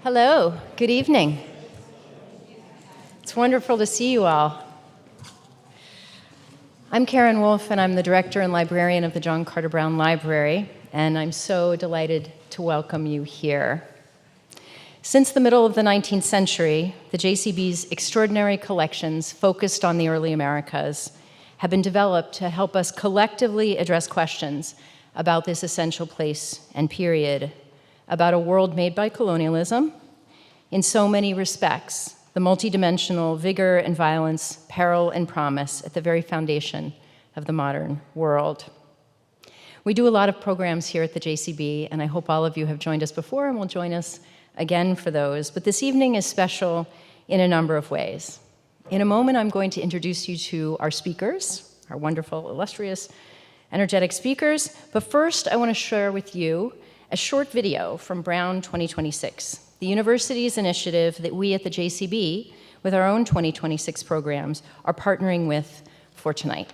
Hello, good evening. It's wonderful to see you all. I'm Karen Wolf, and I'm the director and librarian of the John Carter Brown Library, and I'm so delighted to welcome you here. Since the middle of the 19th century, the JCB's extraordinary collections focused on the early Americas have been developed to help us collectively address questions about this essential place and period, about a world made by colonialism, in so many respects, the multidimensional vigor and violence, peril and promise at the very foundation of the modern world. We do a lot of programs here at the JCB, and I hope all of you have joined us before and will join us again for those. But this evening is special in a number of ways. In a moment, I'm going to introduce you to our speakers, our wonderful, illustrious, energetic speakers. But first, I want to share with you a short video from Brown 2026, the university's initiative that we at the JCB, with our own 2026 programs, are partnering with for tonight.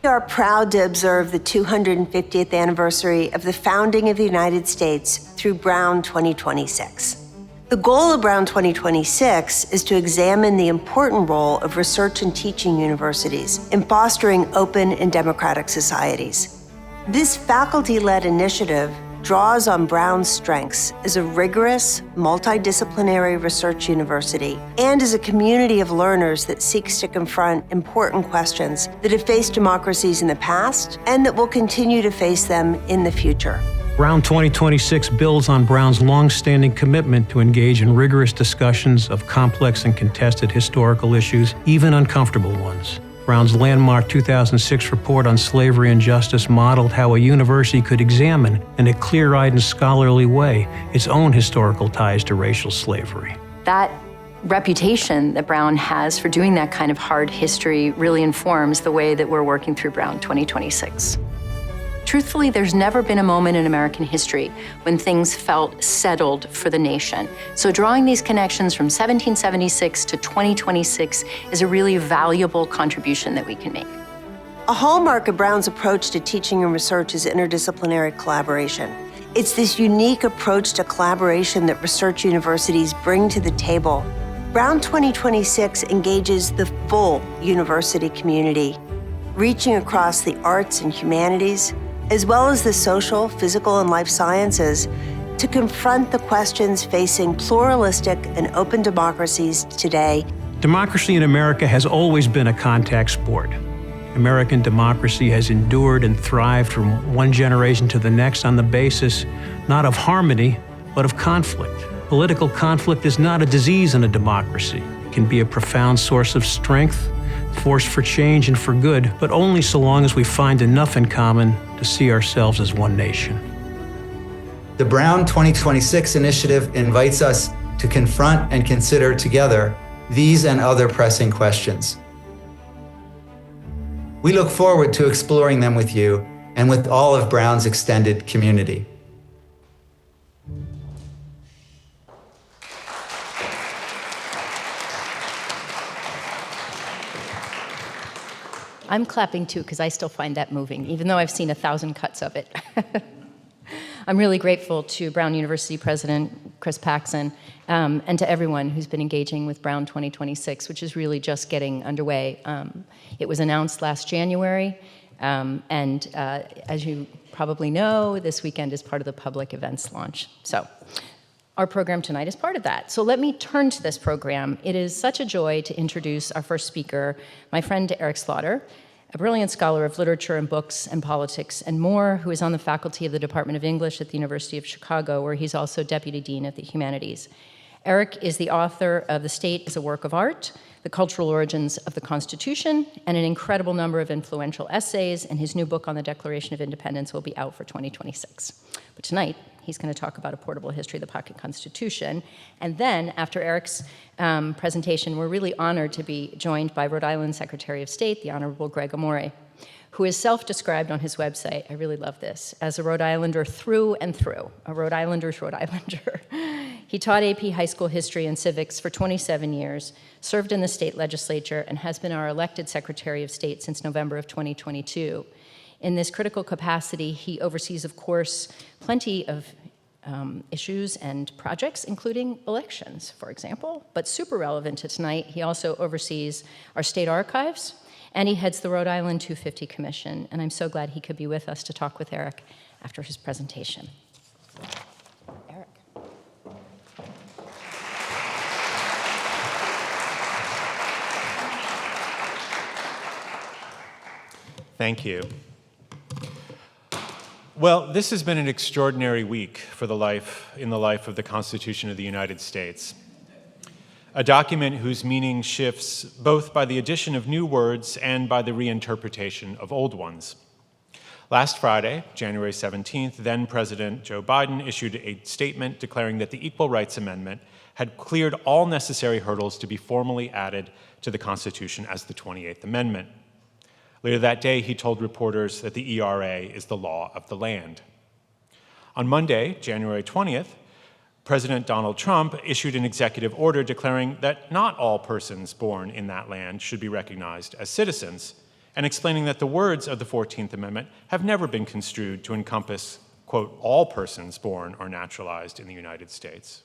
We are proud to observe the 250th anniversary of the founding of the United States through Brown 2026. The goal of Brown 2026 is to examine the important role of research and teaching universities in fostering open and democratic societies. This faculty-led initiative draws on Brown's strengths as a rigorous, multidisciplinary research university and as a community of learners that seeks to confront important questions that have faced democracies in the past and that will continue to face them in the future. Brown 2026 builds on Brown's long-standing commitment to engage in rigorous discussions of complex and contested historical issues, even uncomfortable ones. Brown's landmark 2006 report on slavery and justice modeled how a university could examine, in a clear-eyed and scholarly way, its own historical ties to racial slavery. That reputation that Brown has for doing that kind of hard history really informs the way that we're working through Brown 2026. Truthfully, there's never been a moment in American history when things felt settled for the nation. So drawing these connections from 1776 to 2026 is a really valuable contribution that we can make. A hallmark of Brown's approach to teaching and research is interdisciplinary collaboration. It's this unique approach to collaboration that research universities bring to the table. Brown 2026 engages the full university community, reaching across the arts and humanities, as well as the social, physical, and life sciences, to confront the questions facing pluralistic and open democracies today. Democracy in America has always been a contact sport. American democracy has endured and thrived from one generation to the next on the basis not of harmony, but of conflict. Political conflict is not a disease in a democracy. It can be a profound source of strength, force for change and for good, but only so long as we find enough in common to see ourselves as one nation. The Brown 2026 initiative invites us to confront and consider together these and other pressing questions. We look forward to exploring them with you and with all of Brown's extended community. I'm clapping too, because I still find that moving, even though I've seen 1,000 cuts of it. I'm really grateful to Brown University President Chris Paxson and to everyone who's been engaging with Brown 2026, which is really just getting underway. It was announced last January, and as you probably know, this weekend is part of the public events launch. So our program tonight is part of that. So let me turn to this program. It is such a joy to introduce our first speaker, my friend Eric Slauter, a brilliant scholar of literature and books and politics and more, who is on the faculty of the Department of English at the University of Chicago, where he's also Deputy Dean of the Humanities. Eric is the author of The State as a Work of Art, The Cultural Origins of the Constitution, and an incredible number of influential essays, and his new book on the Declaration of Independence will be out for 2026. But tonight, he's going to talk about A Portable History of the Pocket Constitution. And then, after Eric's presentation, we're really honored to be joined by Rhode Island Secretary of State, the Honorable Gregg Amore, who is self-described on his website, I really love this, as a Rhode Islander through and through, a Rhode Islander's Rhode Islander. He taught AP High School History and Civics for 27 years, served in the state legislature, and has been our elected Secretary of State since November of 2022. In this critical capacity, he oversees, of course, plenty of issues and projects, including elections, for example. But super relevant to tonight, he also oversees our state archives, and he heads the Rhode Island 250 Commission. And I'm so glad he could be with us to talk with Eric after his presentation. Eric. Thank you. Well, this has been an extraordinary week in the life of the Constitution of the United States. A document whose meaning shifts both by the addition of new words and by the reinterpretation of old ones. Last Friday, January 17th, then President Joe Biden issued a statement declaring that the Equal Rights Amendment had cleared all necessary hurdles to be formally added to the Constitution as the 28th Amendment. Later that day, he told reporters that the ERA is the law of the land. On Monday, January 20th, President Donald Trump issued an executive order declaring that not all persons born in that land should be recognized as citizens, and explaining that the words of the 14th Amendment have never been construed to encompass, quote, all persons born or naturalized in the United States.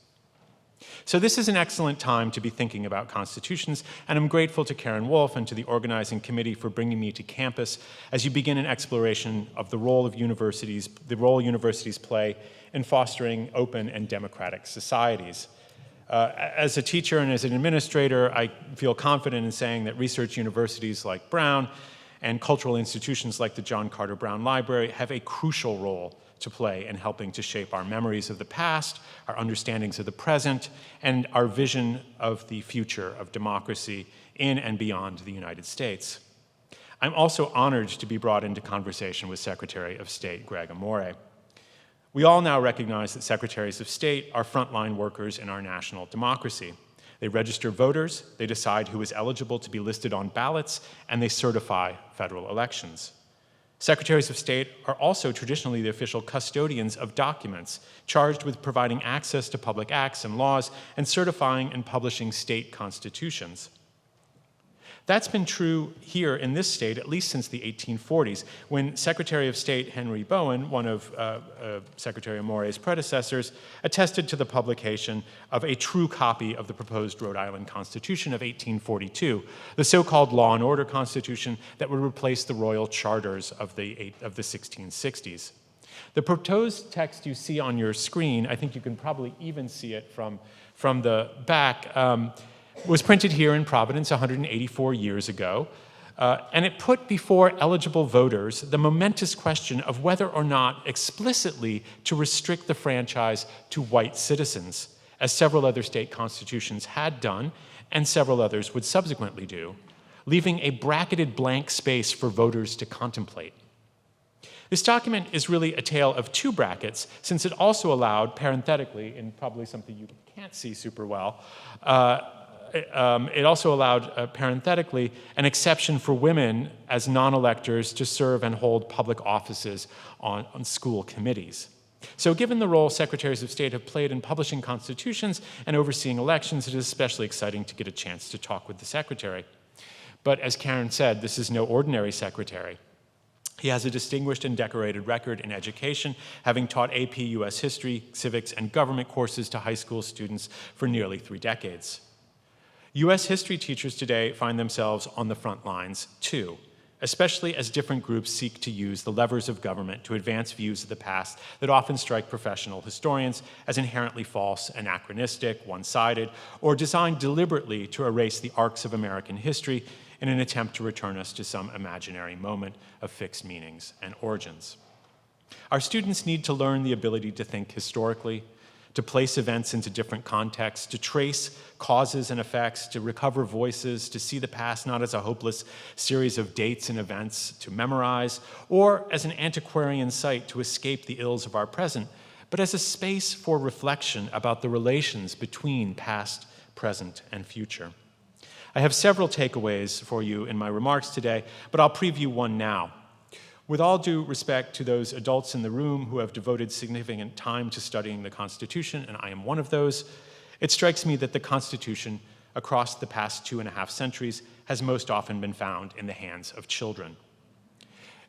So this is an excellent time to be thinking about constitutions, and I'm grateful to Karen Wolf and to the organizing committee for bringing me to campus as you begin an exploration of the role universities play in fostering open and democratic societies. As a teacher and as an administrator, I feel confident in saying that research universities like Brown and cultural institutions like the John Carter Brown Library have a crucial role to play in helping to shape our memories of the past, our understandings of the present, and our vision of the future of democracy in and beyond the United States. I'm also honored to be brought into conversation with Secretary of State Gregg Amore. We all now recognize that secretaries of state are frontline workers in our national democracy. They register voters, they decide who is eligible to be listed on ballots, and they certify federal elections. Secretaries of state are also traditionally the official custodians of documents, charged with providing access to public acts and laws and certifying and publishing state constitutions. That's been true here in this state at least since the 1840s, when Secretary of State Henry Bowen, one of Secretary Amore's predecessors, attested to the publication of a true copy of the proposed Rhode Island Constitution of 1842, the so-called Law and Order Constitution that would replace the royal charters of the 1660s. The proposed text you see on your screen, I think you can probably even see it from the back, was printed here in Providence 184 years ago, and it put before eligible voters the momentous question of whether or not explicitly to restrict the franchise to white citizens, as several other state constitutions had done, and several others would subsequently do, leaving a bracketed blank space for voters to contemplate. This document is really a tale of two brackets, since it also allowed, parenthetically, in probably something you can't see super well, it also allowed, parenthetically, an exception for women as non-electors to serve and hold public offices on school committees. So given the role secretaries of state have played in publishing constitutions and overseeing elections, it is especially exciting to get a chance to talk with the secretary. But as Karen said, this is no ordinary secretary. He has a distinguished and decorated record in education, having taught AP U.S. history, civics, and government courses to high school students for nearly 3 decades. U.S. history teachers today find themselves on the front lines, too, especially as different groups seek to use the levers of government to advance views of the past that often strike professional historians as inherently false, anachronistic, one-sided, or designed deliberately to erase the arcs of American history in an attempt to return us to some imaginary moment of fixed meanings and origins. Our students need to learn the ability to think historically, to place events into different contexts, to trace causes and effects, to recover voices, to see the past not as a hopeless series of dates and events to memorize, or as an antiquarian site to escape the ills of our present, but as a space for reflection about the relations between past, present, and future. I have several takeaways for you in my remarks today, but I'll preview one now. With all due respect to those adults in the room who have devoted significant time to studying the Constitution, and I am one of those, it strikes me that the Constitution, across the past 2.5 centuries, has most often been found in the hands of children.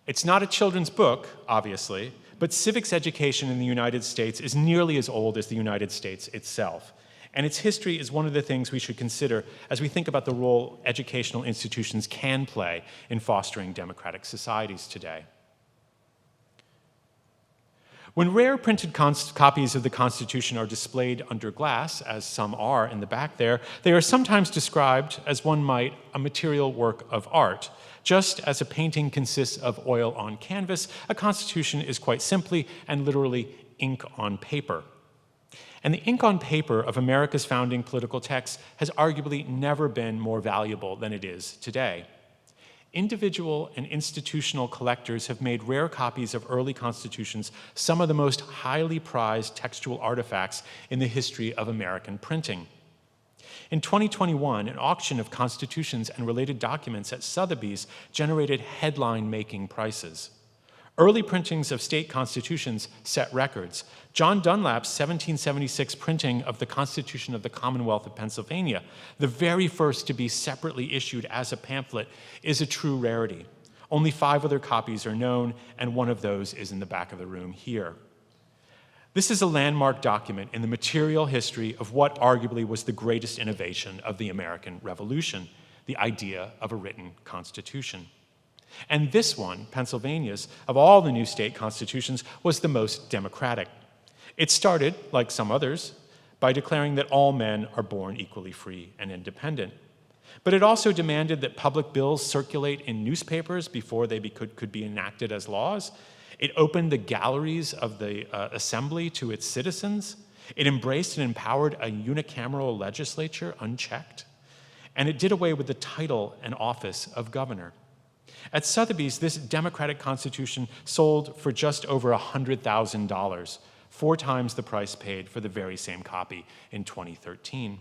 It's not a children's book, obviously, but civics education in the United States is nearly as old as the United States itself. And its history is one of the things we should consider as we think about the role educational institutions can play in fostering democratic societies today. When rare printed copies of the Constitution are displayed under glass, as some are in the back there, they are sometimes described as one might a material work of art. Just as a painting consists of oil on canvas, a Constitution is quite simply and literally ink on paper. And the ink on paper of America's founding political texts has arguably never been more valuable than it is today. Individual and institutional collectors have made rare copies of early constitutions some of the most highly prized textual artifacts in the history of American printing. In 2021, an auction of constitutions and related documents at Sotheby's generated headline-making prices. Early printings of state constitutions set records. John Dunlap's 1776 printing of the Constitution of the Commonwealth of Pennsylvania, the very first to be separately issued as a pamphlet, is a true rarity. Only 5 other copies are known, and one of those is in the back of the room here. This is a landmark document in the material history of what arguably was the greatest innovation of the American Revolution, the idea of a written constitution. And this one, Pennsylvania's, of all the new state constitutions, was the most democratic. It started, like some others, by declaring that all men are born equally free and independent. But it also demanded that public bills circulate in newspapers before they could be enacted as laws. It opened the galleries of the assembly to its citizens. It embraced and empowered a unicameral legislature unchecked. And it did away with the title and office of governor. At Sotheby's, this democratic constitution sold for just over $100,000, 4 times the price paid for the very same copy in 2013.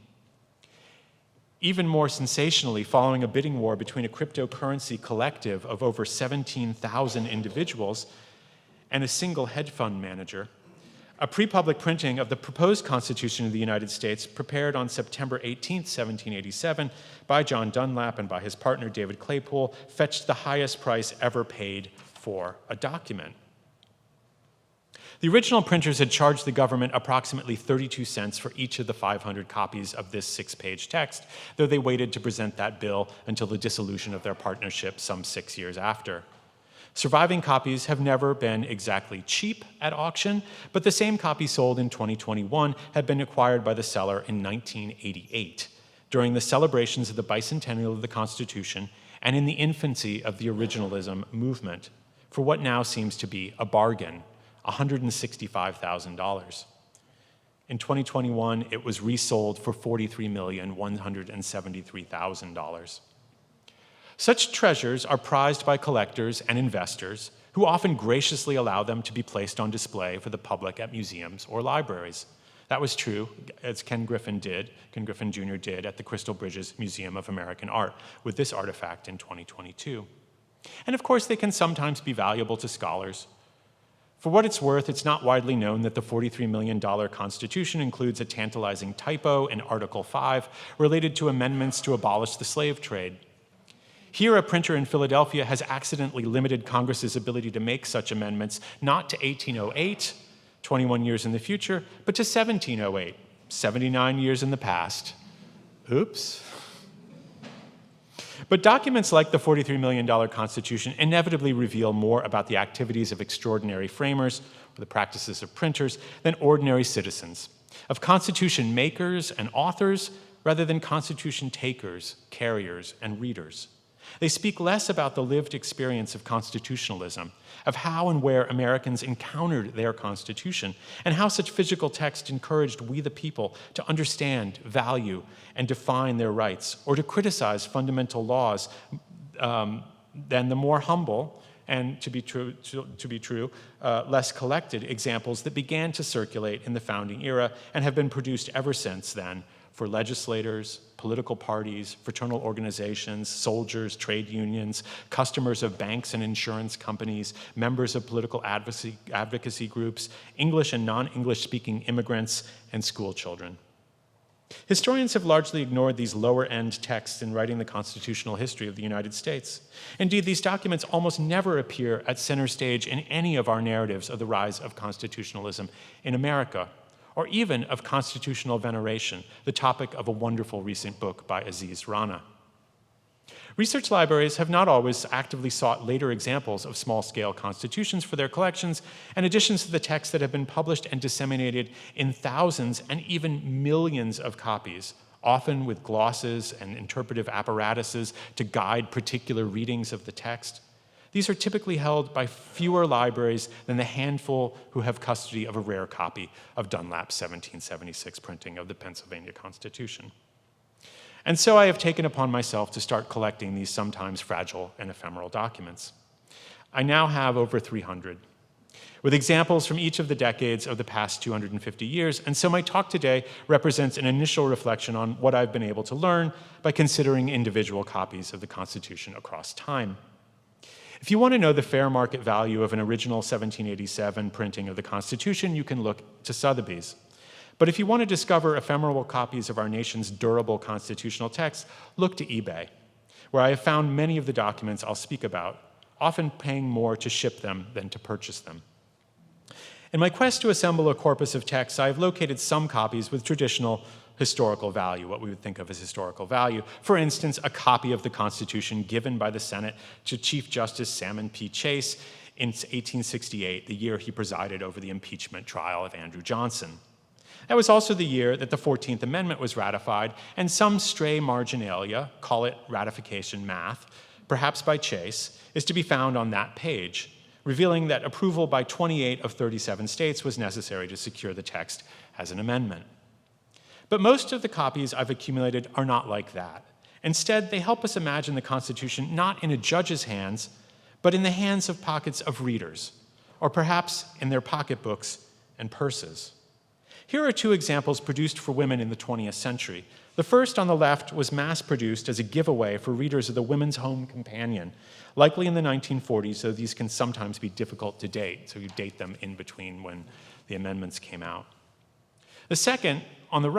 Even more sensationally, following a bidding war between a cryptocurrency collective of over 17,000 individuals and a single hedge fund manager, a pre-public printing of the proposed Constitution of the United States, prepared on September 18, 1787, by John Dunlap and by his partner David Claypool, fetched the highest price ever paid for a document. The original printers had charged the government approximately 32 cents for each of the 500 copies of this 6-page text, though they waited to present that bill until the dissolution of their partnership some 6 years after. Surviving copies have never been exactly cheap at auction, but the same copy sold in 2021 had been acquired by the seller in 1988, during the celebrations of the bicentennial of the Constitution and in the infancy of the originalism movement, for what now seems to be a bargain, $165,000. In 2021, it was resold for $43,173,000. Such treasures are prized by collectors and investors who often graciously allow them to be placed on display for the public at museums or libraries. That was true, as Ken Griffin Jr. did at the Crystal Bridges Museum of American Art with this artifact in 2022. And of course, they can sometimes be valuable to scholars. For what it's worth, it's not widely known that the $43 million Constitution includes a tantalizing typo in Article 5 related to amendments to abolish the slave trade. Here, a printer in Philadelphia has accidentally limited Congress's ability to make such amendments not to 1808, 21 years in the future, but to 1708, 79 years in the past. Oops. But documents like the $43 million Constitution inevitably reveal more about the activities of extraordinary framers, or the practices of printers, than ordinary citizens, of Constitution makers and authors, rather than Constitution takers, carriers, and readers. They speak less about the lived experience of constitutionalism, of how and where Americans encountered their Constitution, and how such physical text encouraged we the people to understand, value, and define their rights, or to criticize fundamental laws than the more humble, and to be true, less collected examples that began to circulate in the founding era and have been produced ever since then for legislators, political parties, fraternal organizations, soldiers, trade unions, customers of banks and insurance companies, members of political advocacy groups, English and non-English speaking immigrants, and school children. Historians have largely ignored these lower-end texts in writing the constitutional history of the United States. Indeed, these documents almost never appear at center stage in any of our narratives of the rise of constitutionalism in America, or even of constitutional veneration, the topic of a wonderful recent book by Aziz Rana. Research libraries have not always actively sought later examples of small-scale constitutions for their collections, and additions to the text that have been published and disseminated in thousands and even millions of copies, often with glosses and interpretive apparatuses to guide particular readings of the text. These are typically held by fewer libraries than the handful who have custody of a rare copy of Dunlap's 1776 printing of the Pennsylvania Constitution. And so I have taken upon myself to start collecting these sometimes fragile and ephemeral documents. I now have over 300, with examples from each of the decades of the past 250 years, and so my talk today represents an initial reflection on what I've been able to learn by considering individual copies of the Constitution across time. If you want to know the fair market value of an original 1787 printing of the Constitution, you can look to Sotheby's. But if you want to discover ephemeral copies of our nation's durable constitutional texts, look to eBay, where I have found many of the documents I'll speak about, often paying more to ship them than to purchase them. In my quest to assemble a corpus of texts, I have located some copies with traditional historical value, what we would think of as historical value. For instance, a copy of the Constitution given by the Senate to Chief Justice Salmon P. Chase in 1868, the year he presided over the impeachment trial of Andrew Johnson. That was also the year that the 14th Amendment was ratified, and some stray marginalia, call it ratification math, perhaps by Chase, is to be found on that page, revealing that approval by 28 of 37 states was necessary to secure the text as an amendment. But most of the copies I've accumulated are not like that. Instead, they help us imagine the Constitution not in a judge's hands, but in the hands of pockets of readers, or perhaps in their pocketbooks and purses. Here are two examples produced for women in the 20th century. The first on the left was mass-produced as a giveaway for readers of the Women's Home Companion, likely in the 1940s, though these can sometimes be difficult to date, so you date them in between when the amendments came out. The second, on the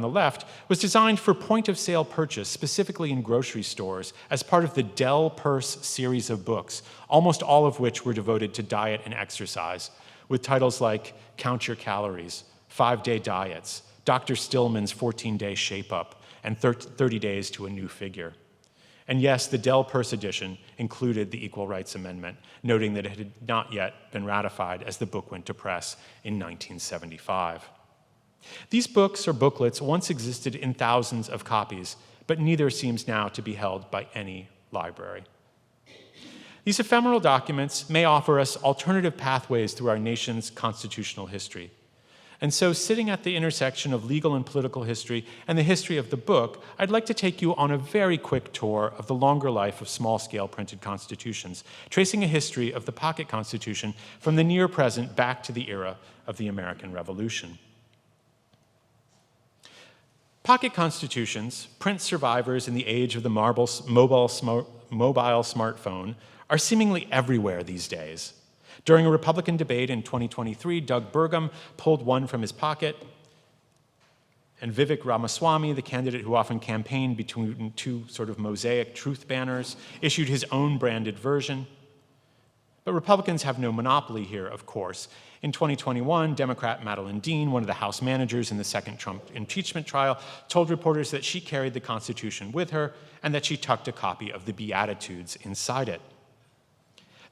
left, was designed for point-of-sale purchase, specifically in grocery stores, as part of the Dell Purse series of books, almost all of which were devoted to diet and exercise, with titles like Count Your Calories, 5-Day Diets, Dr. Stillman's 14-Day Shape-Up, and 30 Days to a New Figure. And yes, the Dell Purse edition included the Equal Rights Amendment, noting that it had not yet been ratified as the book went to press in 1975. These books or booklets once existed in thousands of copies, but neither seems now to be held by any library. These ephemeral documents may offer us alternative pathways through our nation's constitutional history. And so, sitting at the intersection of legal and political history and the history of the book, I'd like to take you on a very quick tour of the longer life of small-scale printed constitutions, tracing a history of the pocket constitution from the near present back to the era of the American Revolution. Pocket constitutions, print survivors in the age of the mobile smartphone, are seemingly everywhere these days. During a Republican debate in 2023, Doug Burgum pulled one from his pocket, and Vivek Ramaswamy, the candidate who often campaigned between two sort of mosaic truth banners, issued his own branded version. But Republicans have no monopoly here, of course. In 2021, Democrat Madeleine Dean, one of the House managers in the second Trump impeachment trial, told reporters that she carried the Constitution with her and that she tucked a copy of the Beatitudes inside it.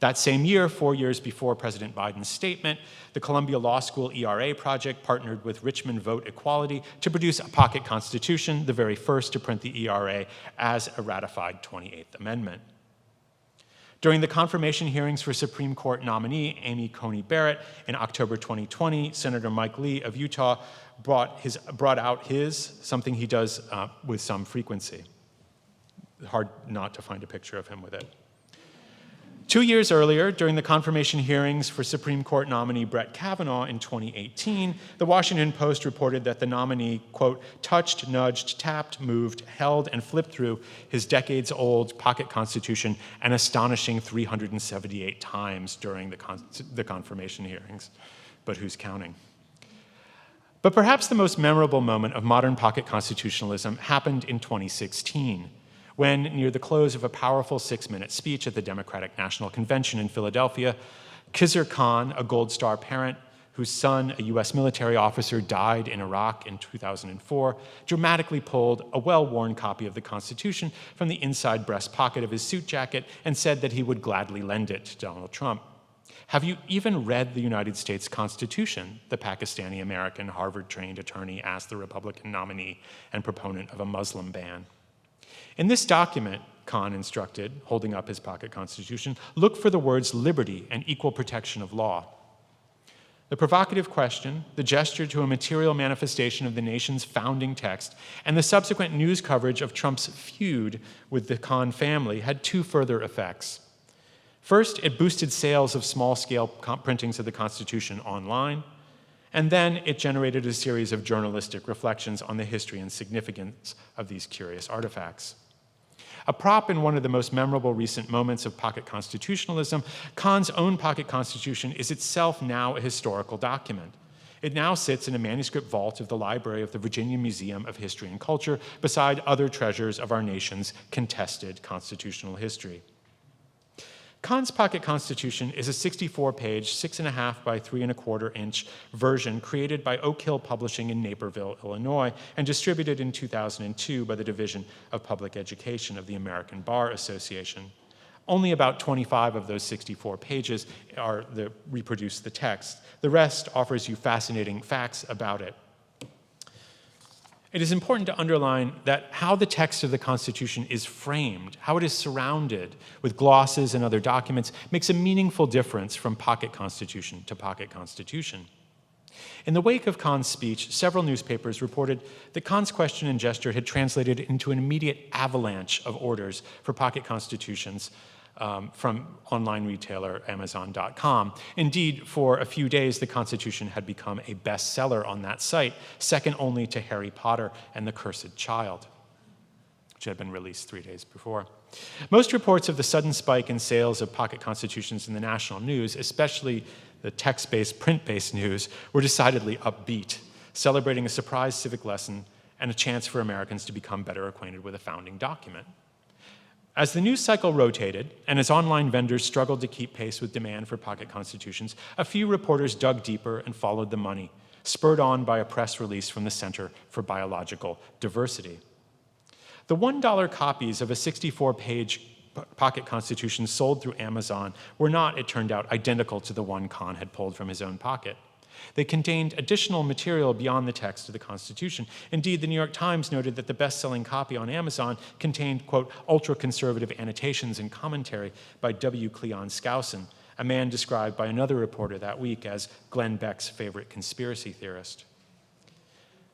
That same year, 4 years before President Biden's statement, the Columbia Law School ERA project partnered with Richmond Vote Equality to produce a pocket constitution, the very first to print the ERA as a ratified 28th Amendment. During the confirmation hearings for Supreme Court nominee Amy Coney Barrett in October 2020, Senator Mike Lee of Utah brought out something he does with some frequency. Hard not to find a picture of him with it. 2 years earlier, during the confirmation hearings for Supreme Court nominee Brett Kavanaugh in 2018, the Washington Post reported that the nominee, quote, touched, nudged, tapped, moved, held, and flipped through his decades-old pocket constitution an astonishing 378 times during the confirmation hearings. But who's counting? But perhaps the most memorable moment of modern pocket constitutionalism happened in 2016, when, near the close of a powerful 6-minute speech at the Democratic National Convention in Philadelphia, Khizr Khan, a Gold Star parent whose son, a U.S. military officer, died in Iraq in 2004, dramatically pulled a well-worn copy of the Constitution from the inside breast pocket of his suit jacket and said that he would gladly lend it to Donald Trump. "Have you even read the United States Constitution?" the Pakistani-American Harvard-trained attorney asked the Republican nominee and proponent of a Muslim ban. "In this document," Khan instructed, holding up his pocket constitution, "look for the words liberty and equal protection of law." The provocative question, the gesture to a material manifestation of the nation's founding text, and the subsequent news coverage of Trump's feud with the Khan family had two further effects. First, it boosted sales of small-scale printings of the Constitution online, and then it generated a series of journalistic reflections on the history and significance of these curious artifacts. A prop in one of the most memorable recent moments of pocket constitutionalism, Khan's own pocket constitution is itself now a historical document. It now sits in a manuscript vault of the library of the Virginia Museum of History and Culture beside other treasures of our nation's contested constitutional history. Khan's pocket constitution is a 64-page, 6.5 by 3¼ inch version created by Oak Hill Publishing in Naperville, Illinois, and distributed in 2002 by the Division of Public Education of the American Bar Association. Only about 25 of those 64 pages reproduce the text. The rest offers you fascinating facts about it. It is important to underline that how the text of the Constitution is framed, how it is surrounded with glosses and other documents, makes a meaningful difference from pocket constitution to pocket constitution. In the wake of Khan's speech, several newspapers reported that Khan's question and gesture had translated into an immediate avalanche of orders for pocket constitutions from online retailer Amazon.com. Indeed, for a few days, the Constitution had become a bestseller on that site, second only to Harry Potter and the Cursed Child, which had been released 3 days before. Most reports of the sudden spike in sales of pocket constitutions in the national news, especially the text-based, print-based news, were decidedly upbeat, celebrating a surprise civic lesson and a chance for Americans to become better acquainted with a founding document. As the news cycle rotated, and as online vendors struggled to keep pace with demand for pocket constitutions, a few reporters dug deeper and followed the money, spurred on by a press release from the Center for Biological Diversity. The $1 copies of a 64-page pocket constitution sold through Amazon were not, it turned out, identical to the one Khan had pulled from his own pocket. They contained additional material beyond the text of the Constitution. Indeed, the New York Times noted that the best-selling copy on Amazon contained, quote, ultra-conservative annotations and commentary by W. Cleon Skousen, a man described by another reporter that week as Glenn Beck's favorite conspiracy theorist.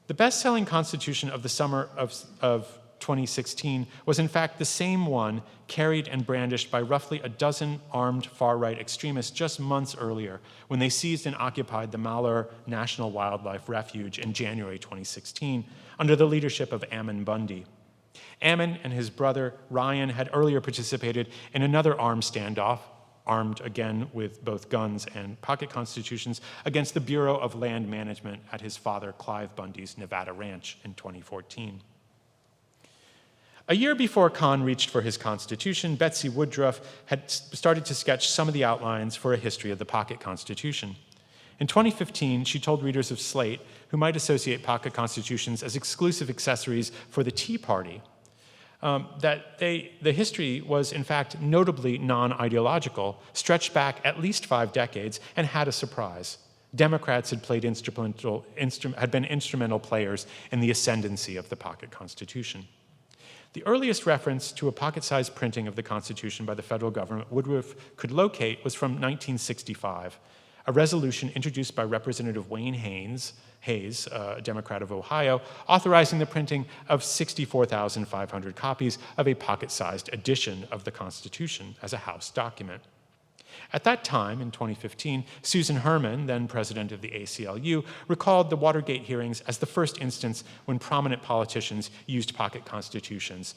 The best-selling Constitution of the summer of 2016 was in fact the same one carried and brandished by roughly a dozen armed far-right extremists just months earlier when they seized and occupied the Malheur National Wildlife Refuge in January 2016 under the leadership of Ammon Bundy. Ammon and his brother Ryan had earlier participated in another armed standoff, armed again with both guns and pocket constitutions, against the Bureau of Land Management at his father Clive Bundy's Nevada ranch in 2014. A year before Khan reached for his Constitution, Betsy Woodruff had started to sketch some of the outlines for a history of the pocket Constitution. In 2015, she told readers of Slate, who might associate pocket constitutions as exclusive accessories for the Tea Party, that the history was in fact notably non-ideological, stretched back at least 5 decades, and had a surprise. Democrats had been instrumental players in the ascendancy of the pocket Constitution. The earliest reference to a pocket-sized printing of the Constitution by the federal government Woodruff could locate was from 1965, a resolution introduced by Representative Wayne Hayes, a Democrat of Ohio, authorizing the printing of 64,500 copies of a pocket-sized edition of the Constitution as a House document. At that time, in 2015, Susan Herman, then president of the ACLU, recalled the Watergate hearings as the first instance when prominent politicians used pocket constitutions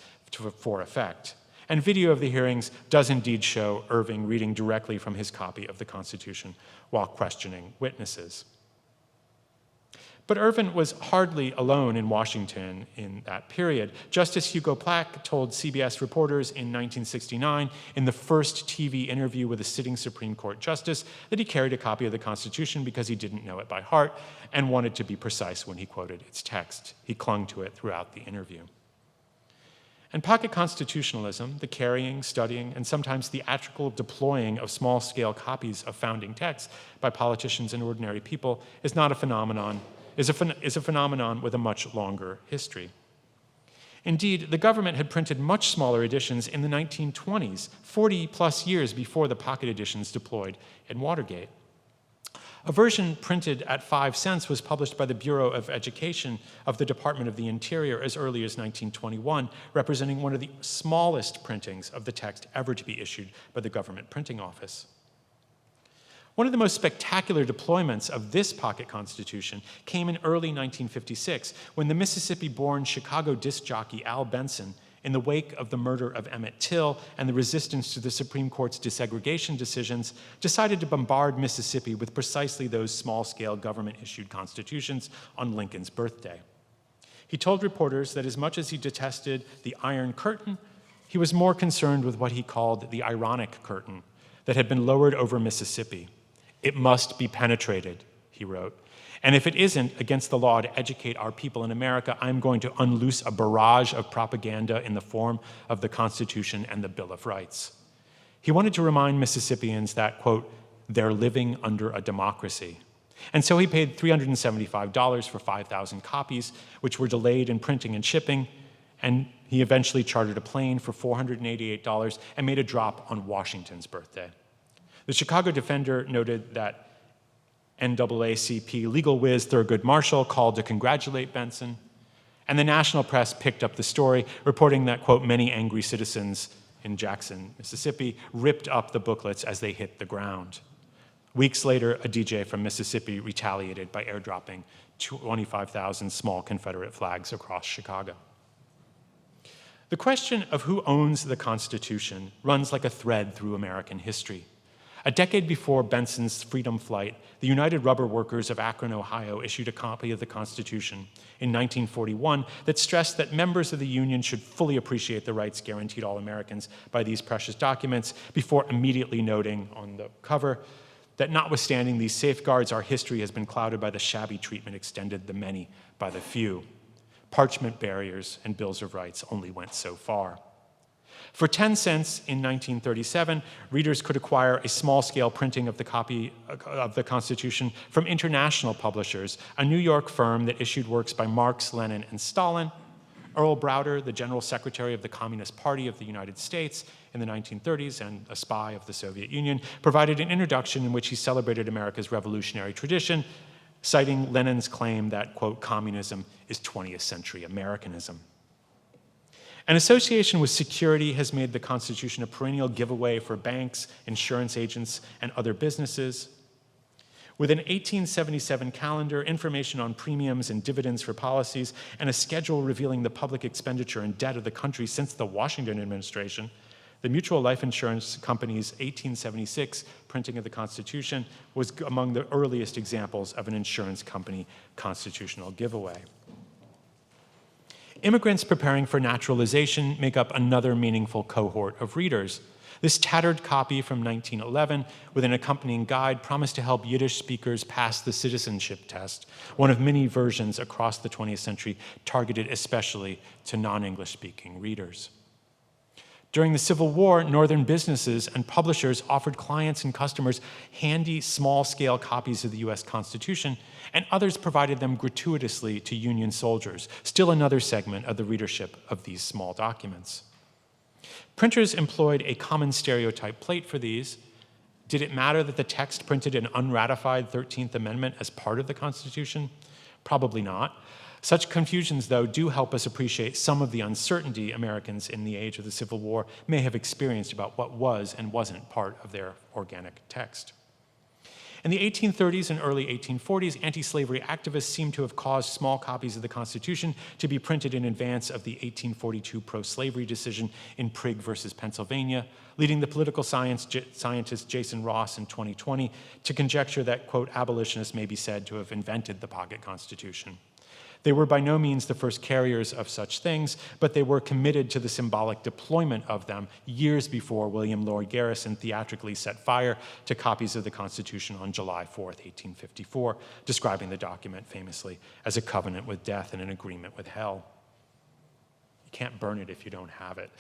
for effect. And video of the hearings does indeed show Irving reading directly from his copy of the Constitution while questioning witnesses. But Irvin was hardly alone in Washington in that period. Justice Hugo Plack told CBS reporters in 1969, in the first TV interview with a sitting Supreme Court justice, that he carried a copy of the Constitution because he didn't know it by heart and wanted to be precise when he quoted its text. He clung to it throughout the interview. And pocket constitutionalism, the carrying, studying, and sometimes theatrical deploying of small-scale copies of founding texts by politicians and ordinary people, is not a phenomenon, is a phenomenon with a much longer history. Indeed, the government had printed much smaller editions in the 1920s, 40-plus years before the pocket editions deployed in Watergate. A version printed at 5 cents was published by the Bureau of Education of the Department of the Interior as early as 1921, representing one of the smallest printings of the text ever to be issued by the government printing office. One of the most spectacular deployments of this pocket constitution came in early 1956, when the Mississippi-born Chicago disc jockey Al Benson, in the wake of the murder of Emmett Till and the resistance to the Supreme Court's desegregation decisions, decided to bombard Mississippi with precisely those small-scale government-issued constitutions on Lincoln's birthday. He told reporters that as much as he detested the Iron Curtain, he was more concerned with what he called the ironic curtain that had been lowered over Mississippi. "It must be penetrated," he wrote. "And if it isn't against the law to educate our people in America, I'm going to unloose a barrage of propaganda in the form of the Constitution and the Bill of Rights." He wanted to remind Mississippians that, quote, "they're living under a democracy." And so he paid $375 for 5,000 copies, which were delayed in printing and shipping, and he eventually chartered a plane for $488 and made a drop on Washington's birthday. The Chicago Defender noted that NAACP legal whiz Thurgood Marshall called to congratulate Benson, and the national press picked up the story, reporting that, quote, "many angry citizens in Jackson, Mississippi, ripped up the booklets as they hit the ground." Weeks later, a DJ from Mississippi retaliated by airdropping 25,000 small Confederate flags across Chicago. The question of who owns the Constitution runs like a thread through American history. A decade before Benson's freedom flight, the United Rubber Workers of Akron, Ohio, issued a copy of the Constitution in 1941 that stressed that members of the Union should fully appreciate the rights guaranteed all Americans by these precious documents, before immediately noting on the cover that notwithstanding these safeguards, our history has been clouded by the shabby treatment extended the many by the few. Parchment barriers and bills of rights only went so far. For 10 cents in 1937, readers could acquire a small-scale printing of the copy of the Constitution from International Publishers, a New York firm that issued works by Marx, Lenin, and Stalin. Earl Browder, the General Secretary of the Communist Party of the United States in the 1930s and a spy of the Soviet Union, provided an introduction in which he celebrated America's revolutionary tradition, citing Lenin's claim that, quote, "communism is 20th century Americanism." An association with security has made the Constitution a perennial giveaway for banks, insurance agents, and other businesses. With an 1877 calendar, information on premiums and dividends for policies, and a schedule revealing the public expenditure and debt of the country since the Washington administration, the Mutual Life Insurance Company's 1876 printing of the Constitution was among the earliest examples of an insurance company constitutional giveaway. Immigrants preparing for naturalization make up another meaningful cohort of readers. This tattered copy from 1911 with an accompanying guide promised to help Yiddish speakers pass the citizenship test, one of many versions across the 20th century targeted especially to non-English speaking readers. During the Civil War, Northern businesses and publishers offered clients and customers handy, small-scale copies of the U.S. Constitution, and others provided them gratuitously to Union soldiers, still another segment of the readership of these small documents. Printers employed a common stereotype plate for these. Did it matter that the text printed an unratified 13th Amendment as part of the Constitution? Probably not. Such confusions, though, do help us appreciate some of the uncertainty Americans in the age of the Civil War may have experienced about what was and wasn't part of their organic text. In the 1830s and early 1840s, anti-slavery activists seem to have caused small copies of the Constitution to be printed in advance of the 1842 pro-slavery decision in Prigg versus Pennsylvania, leading the political scientist Jason Ross in 2020 to conjecture that, quote, abolitionists may be said to have invented the pocket Constitution. They were by no means the first carriers of such things, but they were committed to the symbolic deployment of them years before William Lloyd Garrison theatrically set fire to copies of the Constitution on July 4th, 1854, describing the document famously as a covenant with death and an agreement with hell. You can't burn it if you don't have it.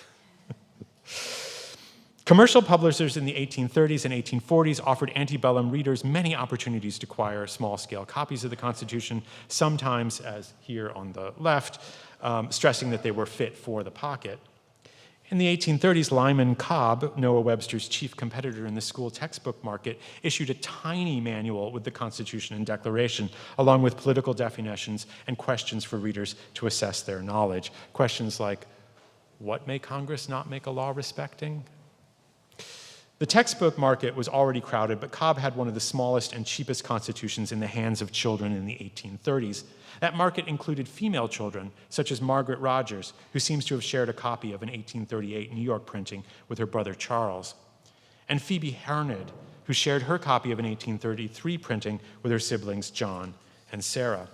Commercial publishers in the 1830s and 1840s offered antebellum readers many opportunities to acquire small-scale copies of the Constitution, sometimes, as here on the left, stressing that they were fit for the pocket. In the 1830s, Lyman Cobb, Noah Webster's chief competitor in the school textbook market, issued a tiny manual with the Constitution and Declaration, along with political definitions and questions for readers to assess their knowledge. Questions like, what may Congress not make a law respecting? The textbook market was already crowded, but Cobb had one of the smallest and cheapest constitutions in the hands of children in the 1830s. That market included female children, such as Margaret Rogers, who seems to have shared a copy of an 1838 New York printing with her brother Charles, and Phoebe Harned, who shared her copy of an 1833 printing with her siblings John and Sarah.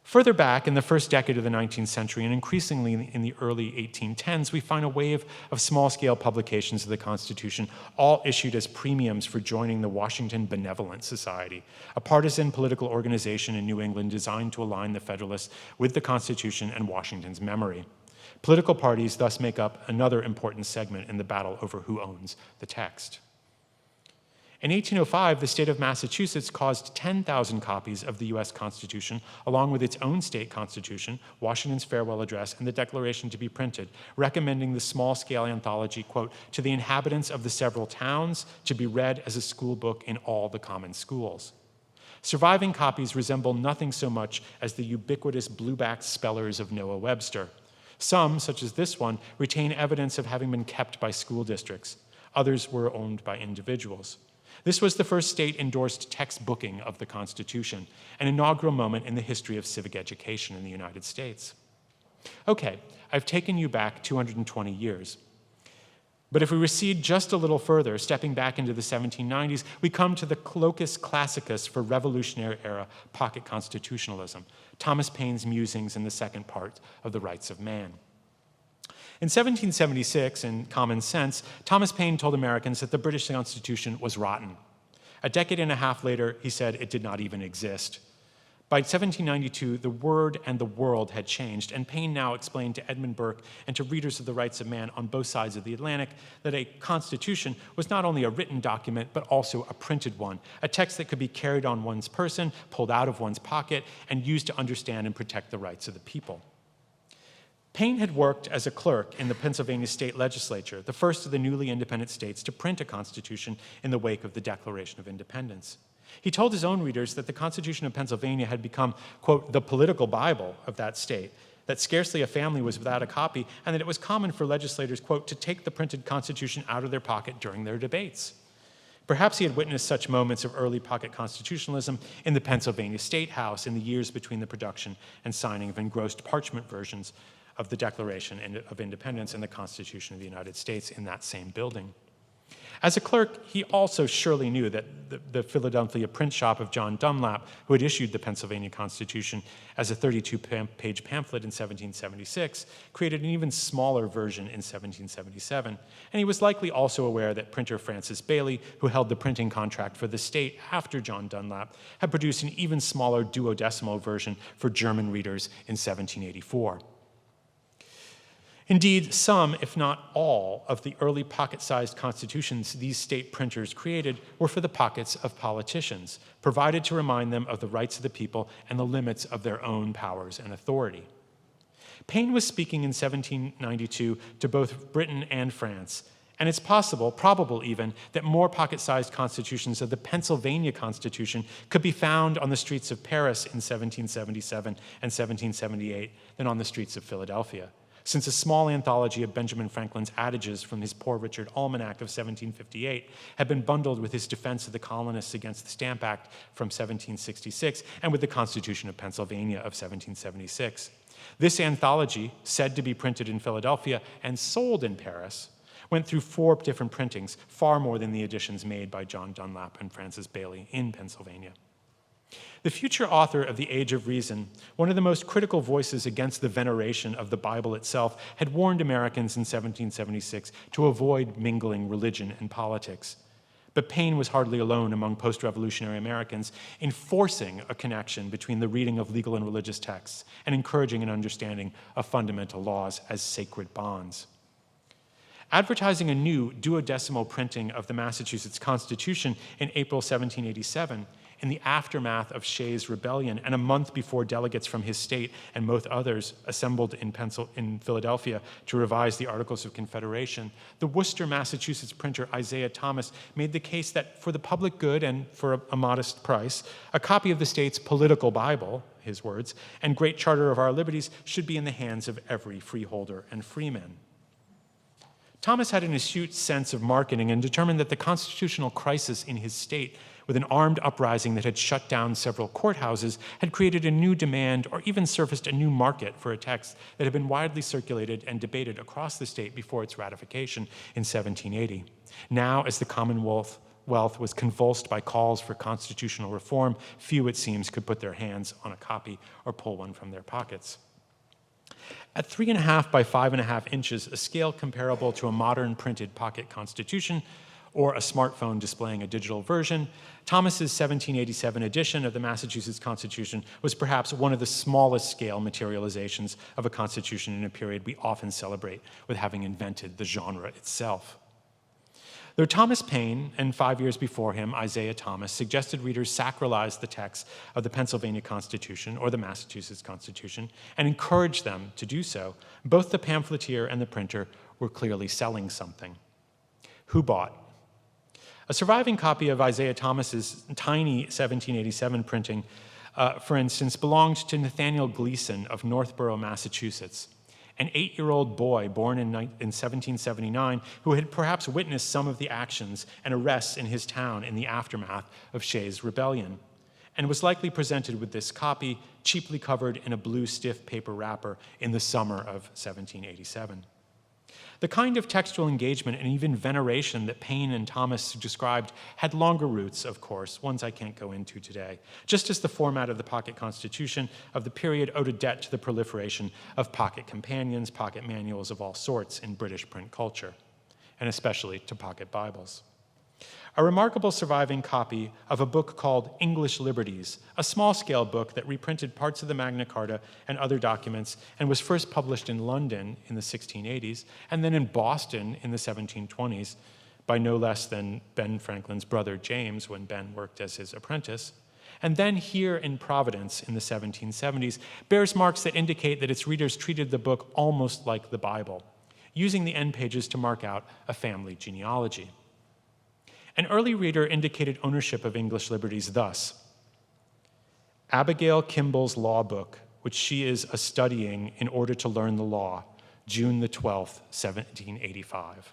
Further back in the first decade of the 19th century, and increasingly in the early 1810s, we find a wave of small-scale publications of the Constitution, all issued as premiums for joining the Washington Benevolent Society, a partisan political organization in New England designed to align the Federalists with the Constitution and Washington's memory. Political parties thus make up another important segment in the battle over who owns the text. In 1805, the state of Massachusetts caused 10,000 copies of the U.S. Constitution, along with its own state constitution, Washington's Farewell Address, and the Declaration to be printed, recommending the small-scale anthology, quote, to the inhabitants of the several towns to be read as a school book in all the common schools. Surviving copies resemble nothing so much as the ubiquitous blueback spellers of Noah Webster. Some, such as this one, retain evidence of having been kept by school districts. Others were owned by individuals. This was the first state-endorsed textbooking of the Constitution, an inaugural moment in the history of civic education in the United States. Okay, I've taken you back 220 years. But if we recede just a little further, stepping back into the 1790s, we come to the locus classicus for Revolutionary-era pocket constitutionalism, Thomas Paine's musings in the second part of The Rights of Man. In 1776, in Common Sense, Thomas Paine told Americans that the British Constitution was rotten. A decade and a half later, he said it did not even exist. By 1792, the word and the world had changed, and Paine now explained to Edmund Burke and to readers of The Rights of Man on both sides of the Atlantic that a constitution was not only a written document, but also a printed one, a text that could be carried on one's person, pulled out of one's pocket, and used to understand and protect the rights of the people. Paine had worked as a clerk in the Pennsylvania state legislature, the first of the newly independent states to print a constitution in the wake of the Declaration of Independence. He told his own readers that the Constitution of Pennsylvania had become, quote, the political Bible of that state, that scarcely a family was without a copy, and that it was common for legislators, quote, to take the printed Constitution out of their pocket during their debates. Perhaps he had witnessed such moments of early pocket constitutionalism in the Pennsylvania State House in the years between the production and signing of engrossed parchment versions of the Declaration of Independence and the Constitution of the United States in that same building. As a clerk, he also surely knew that the Philadelphia print shop of John Dunlap, who had issued the Pennsylvania Constitution as a 32-page pamphlet in 1776, created an even smaller version in 1777. And he was likely also aware that printer Francis Bailey, who held the printing contract for the state after John Dunlap, had produced an even smaller duodecimal version for German readers in 1784. Indeed, some, if not all, of the early pocket-sized constitutions these state printers created were for the pockets of politicians, provided to remind them of the rights of the people and the limits of their own powers and authority. Paine was speaking in 1792 to both Britain and France, and it's possible, probable even, that more pocket-sized constitutions of the Pennsylvania Constitution could be found on the streets of Paris in 1777 and 1778 than on the streets of Philadelphia. since a small anthology of Benjamin Franklin's adages from his Poor Richard Almanac of 1758 had been bundled with his defense of the colonists against the Stamp Act from 1766 and with the Constitution of Pennsylvania of 1776. This anthology, said to be printed in Philadelphia and sold in Paris, went through 4 different printings, far more than the editions made by John Dunlap and Francis Bailey in Pennsylvania. The future author of The Age of Reason, one of the most critical voices against the veneration of the Bible itself, had warned Americans in 1776 to avoid mingling religion and politics. But Paine was hardly alone among post-revolutionary Americans in forcing a connection between the reading of legal and religious texts and encouraging an understanding of fundamental laws as sacred bonds. Advertising a new duodecimal printing of the Massachusetts Constitution in April 1787, in the aftermath of Shays' rebellion and a month before delegates from his state and most others assembled in Philadelphia to revise the Articles of Confederation, the Worcester, Massachusetts printer Isaiah Thomas made the case that for the public good and for a modest price, a copy of the state's political Bible, his words, and Great Charter of Our Liberties should be in the hands of every freeholder and freeman. Thomas had an astute sense of marketing and determined that the constitutional crisis in his state, with an armed uprising that had shut down several courthouses, had created a new demand or even surfaced a new market for a text that had been widely circulated and debated across the state before its ratification in 1780. Now, as the Commonwealth was convulsed by calls for constitutional reform, few, it seems, could put their hands on a copy or pull one from their pockets. At 3.5 by 5.5 inches, a scale comparable to a modern printed pocket constitution or a smartphone displaying a digital version, Thomas's 1787 edition of the Massachusetts Constitution was perhaps one of the smallest scale materializations of a constitution in a period we often celebrate with having invented the genre itself. Though Thomas Paine, and 5 years before him, Isaiah Thomas, suggested readers sacralize the text of the Pennsylvania Constitution or the Massachusetts Constitution and encourage them to do so, both the pamphleteer and the printer were clearly selling something. Who bought? A surviving copy of Isaiah Thomas's tiny 1787 printing, for instance, belonged to Nathaniel Gleason of Northborough, Massachusetts, an 8-year-old boy born in 1779 who had perhaps witnessed some of the actions and arrests in his town in the aftermath of Shays' rebellion, and was likely presented with this copy, cheaply covered in a blue stiff paper wrapper in the summer of 1787. The kind of textual engagement and even veneration that Paine and Thomas described had longer roots, of course, ones I can't go into today, just as the format of the pocket constitution of the period owed a debt to the proliferation of pocket companions, pocket manuals of all sorts in British print culture, and especially to pocket Bibles. A remarkable surviving copy of a book called English Liberties, a small-scale book that reprinted parts of the Magna Carta and other documents and was first published in London in the 1680s and then in Boston in the 1720s by no less than Ben Franklin's brother James when Ben worked as his apprentice, and then here in Providence in the 1770s, bears marks that indicate that its readers treated the book almost like the Bible, using the end pages to mark out a family genealogy. An early reader indicated ownership of English Liberties thus: Abigail Kimball's law book, which she is a-studying in order to learn the law, June the 12th, 1785.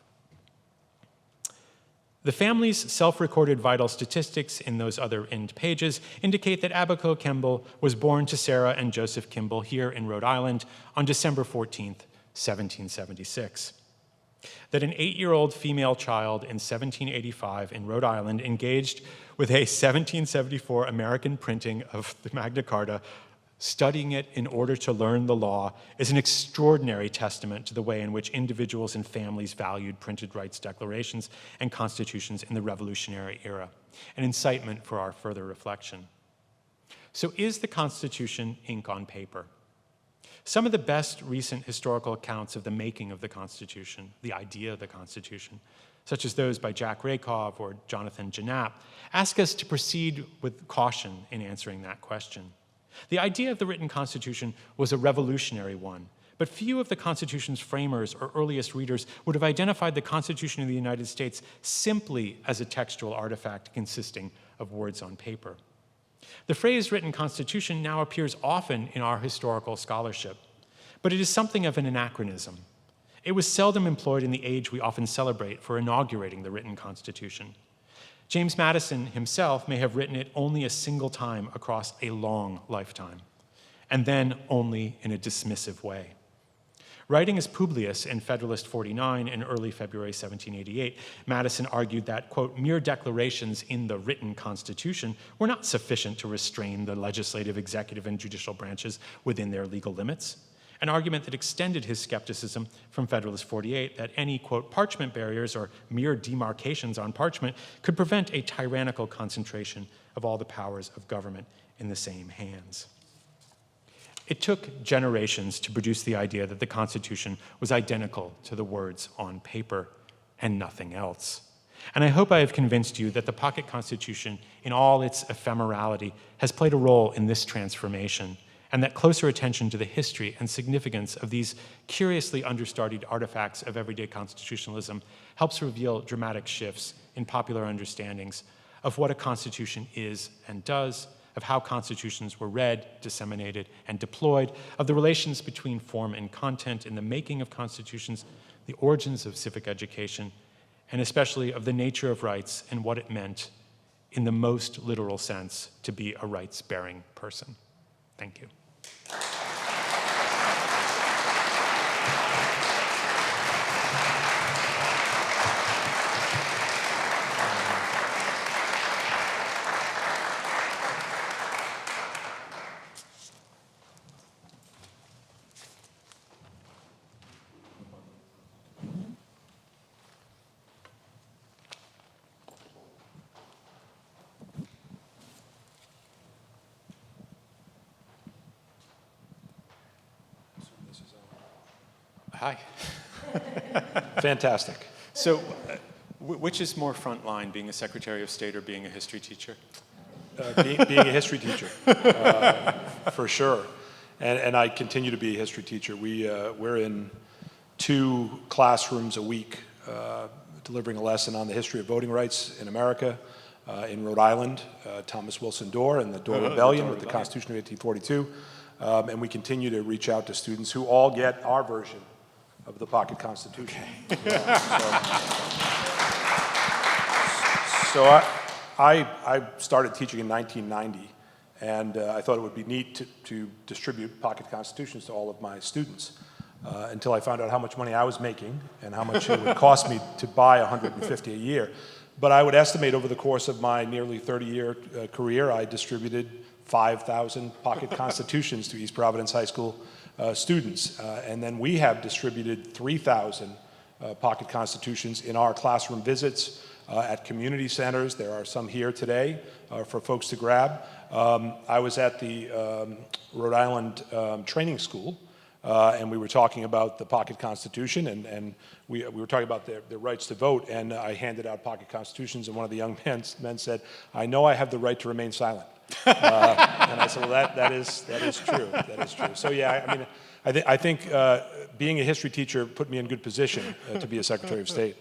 The family's self-recorded vital statistics in those other end pages indicate that Abigail Kimball was born to Sarah and Joseph Kimball here in Rhode Island on December 14th, 1776. That an 8-year-old female child in 1785 in Rhode Island engaged with a 1774 American printing of the Magna Carta, studying it in order to learn the law, is an extraordinary testament to the way in which individuals and families valued printed rights declarations and constitutions in the Revolutionary era, an incitement for our further reflection. So is the Constitution ink on paper? Some of the best recent historical accounts of the making of the Constitution, the idea of the Constitution, such as those by Jack Rakoff or Jonathan Janap, ask us to proceed with caution in answering that question. The idea of the written Constitution was a revolutionary one, but few of the Constitution's framers or earliest readers would have identified the Constitution of the United States simply as a textual artifact consisting of words on paper. The phrase written Constitution now appears often in our historical scholarship, But it is something of an anachronism. It was seldom employed in the age we often celebrate for inaugurating the written Constitution. James Madison himself may have written it only a single time across a long lifetime, and then only in a dismissive way. Writing as Publius in Federalist 49 in early February 1788, Madison argued that, quote, mere declarations in the written Constitution were not sufficient to restrain the legislative, executive, and judicial branches within their legal limits, an argument that extended his skepticism from Federalist 48 that any, quote, parchment barriers or mere demarcations on parchment could prevent a tyrannical concentration of all the powers of government in the same hands. It took generations to produce the idea that the Constitution was identical to the words on paper and nothing else. And I hope I have convinced you that the Pocket Constitution, in all its ephemerality, has played a role in this transformation, and that closer attention to the history and significance of these curiously understudied artifacts of everyday constitutionalism helps reveal dramatic shifts in popular understandings of what a constitution is and does, of how constitutions were read, disseminated, and deployed, of the relations between form and content in the making of constitutions, the origins of civic education, and especially of the nature of rights and what it meant, in the most literal sense, to be a rights-bearing person. Thank you. Hi. Fantastic. So, which is more frontline, being a Secretary of State or being a history teacher? Being a history teacher, for sure. And I continue to be a history teacher. We're in 2 classrooms a week delivering a lesson on the history of voting rights in America. In Rhode Island, Thomas Wilson Dorr and the Dorr Rebellion with the Constitution of 1842. And we continue to reach out to students who all get our version of the Pocket Constitution. Okay. Yeah, so I started teaching in 1990, and I thought it would be neat to distribute Pocket Constitutions to all of my students until I found out how much money I was making and how much it would cost me to buy 150 a year. But I would estimate over the course of my nearly 30-year career, I distributed 5,000 Pocket Constitutions to East Providence High School students. And then we have distributed 3,000 Pocket Constitutions in our classroom visits at community centers. There are some here today for folks to grab. I was at the Rhode Island Training School, and we were talking about the Pocket Constitution, and we were talking about their rights to vote, and I handed out Pocket Constitutions, and one of the young men said, "I know I have the right to remain silent." And I said, well, that is true. That is true. So yeah, I mean, I think being a history teacher put me in good position to be a Secretary of State.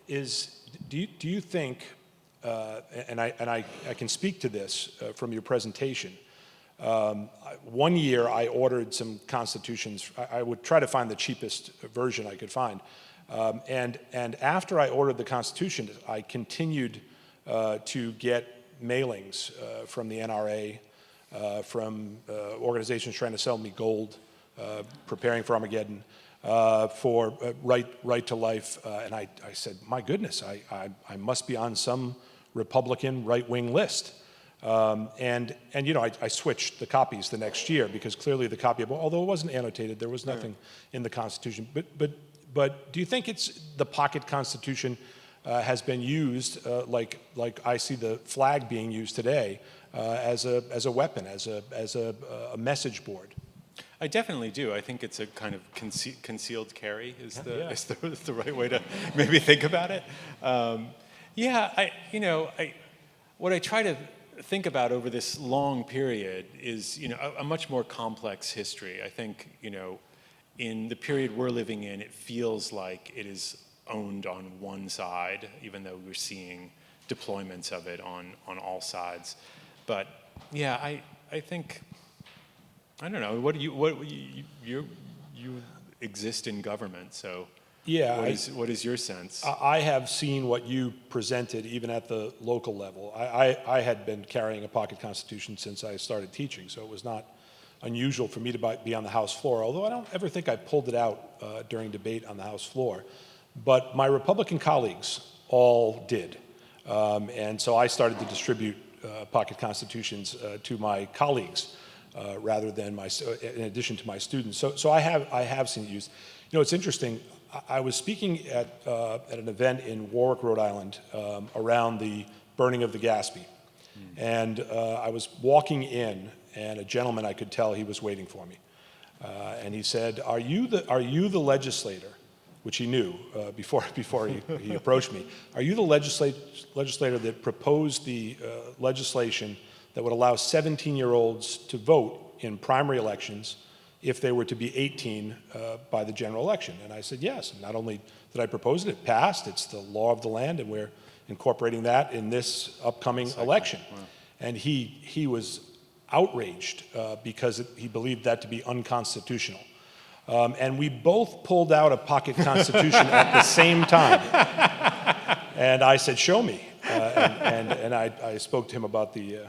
Do you think, and I can speak to this from your presentation. One year I ordered some constitutions. I would try to find the cheapest version I could find. And after I ordered the Constitution, I continued to get mailings from the NRA, from organizations trying to sell me gold, preparing for Armageddon, for right to life. And I said, my goodness, I must be on some Republican right-wing list. And you know, I switched the copies the next year because clearly the copy, although it wasn't annotated, there was nothing in the Constitution. But do you think it's the Pocket Constitution has been used like I see the flag being used today as a weapon, as a message board? I definitely do. I think it's a kind of concealed carry is the right way to maybe think about it. What I try to think about over this long period is, a much more complex history. I think, in the period we're living in, it feels like it is owned on one side, even though we're seeing deployments of it on all sides. But yeah, I think I don't know. You exist in government, so Yeah, what is your sense? I have seen what you presented even at the local level. I had been carrying a pocket constitution since I started teaching, so it was not unusual for me to be on the House floor, although I don't ever think I pulled it out during debate on the House floor. But my Republican colleagues all did. And so I started to distribute pocket constitutions to my colleagues rather than in addition to my students. So I have seen it used. You know, it's interesting. I was speaking at an event in Warwick, Rhode Island, around the burning of the Gaspee. And I was walking in, and a gentleman, I could tell he was waiting for me. And he said, are you the legislator, which he knew before he approached me, are you the legislator that proposed the legislation that would allow 17-year-olds to vote in primary elections if they were to be 18 by the general election? And I said, yes. And not only did I propose it, it passed. It's the law of the land, and we're incorporating that in this upcoming election. Wow. And he was outraged because he believed that to be unconstitutional. And we both pulled out a pocket constitution at the same time. And I said, show me. And I spoke to him about the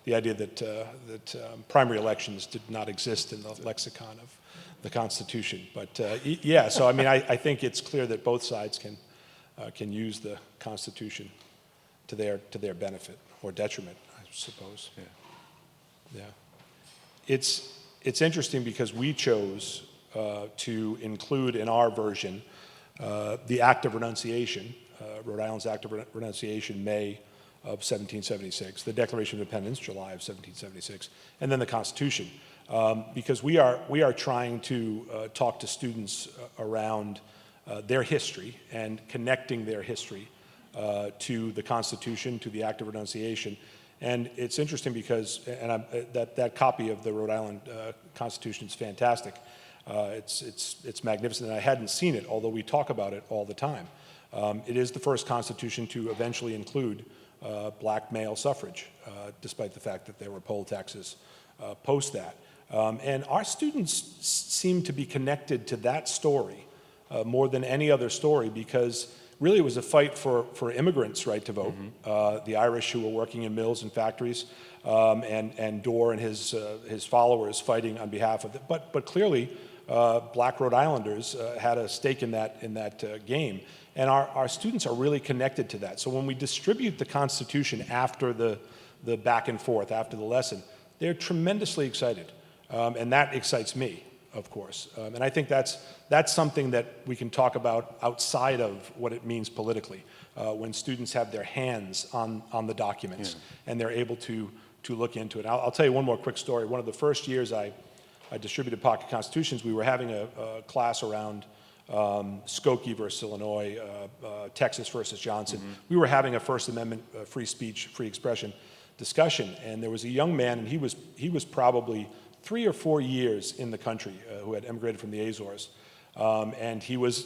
idea that primary elections did not exist in the lexicon of the Constitution. But yeah, so I mean, I think it's clear that both sides can use the Constitution to their benefit or detriment, I suppose. Yeah. It's interesting because we chose to include in our version the Act of Renunciation, Rhode Island's Act of Renunciation, May of 1776, the Declaration of Independence, July of 1776, and then the Constitution, because we are trying to talk to students around their history and connecting their history to the Constitution, to the Act of Renunciation. And it's interesting because that copy of the Rhode Island Constitution is fantastic. It's magnificent, and I hadn't seen it, although we talk about it all the time. It is the first Constitution to eventually include black male suffrage, despite the fact that there were poll taxes post that. And our students seem to be connected to that story more than any other story, because really it was a fight for immigrants' right to vote. Mm-hmm. The Irish who were working in mills and factories, and Dorr and his followers fighting on behalf of it. But clearly, black Rhode Islanders had a stake in that game. And our students are really connected to that. So when we distribute the Constitution after the back and forth, after the lesson, they're tremendously excited. And that excites me, of course. And I think that's something that we can talk about outside of what it means politically, when students have their hands on the documents, yeah, and they're able to look into it. I'll tell you one more quick story. One of the first years I distributed pocket constitutions, we were having a class around Skokie versus Illinois, Texas versus Johnson. Mm-hmm. We were having a First Amendment free speech, free expression discussion, and there was a young man, and he was probably 3 or 4 years in the country, who had emigrated from the Azores, and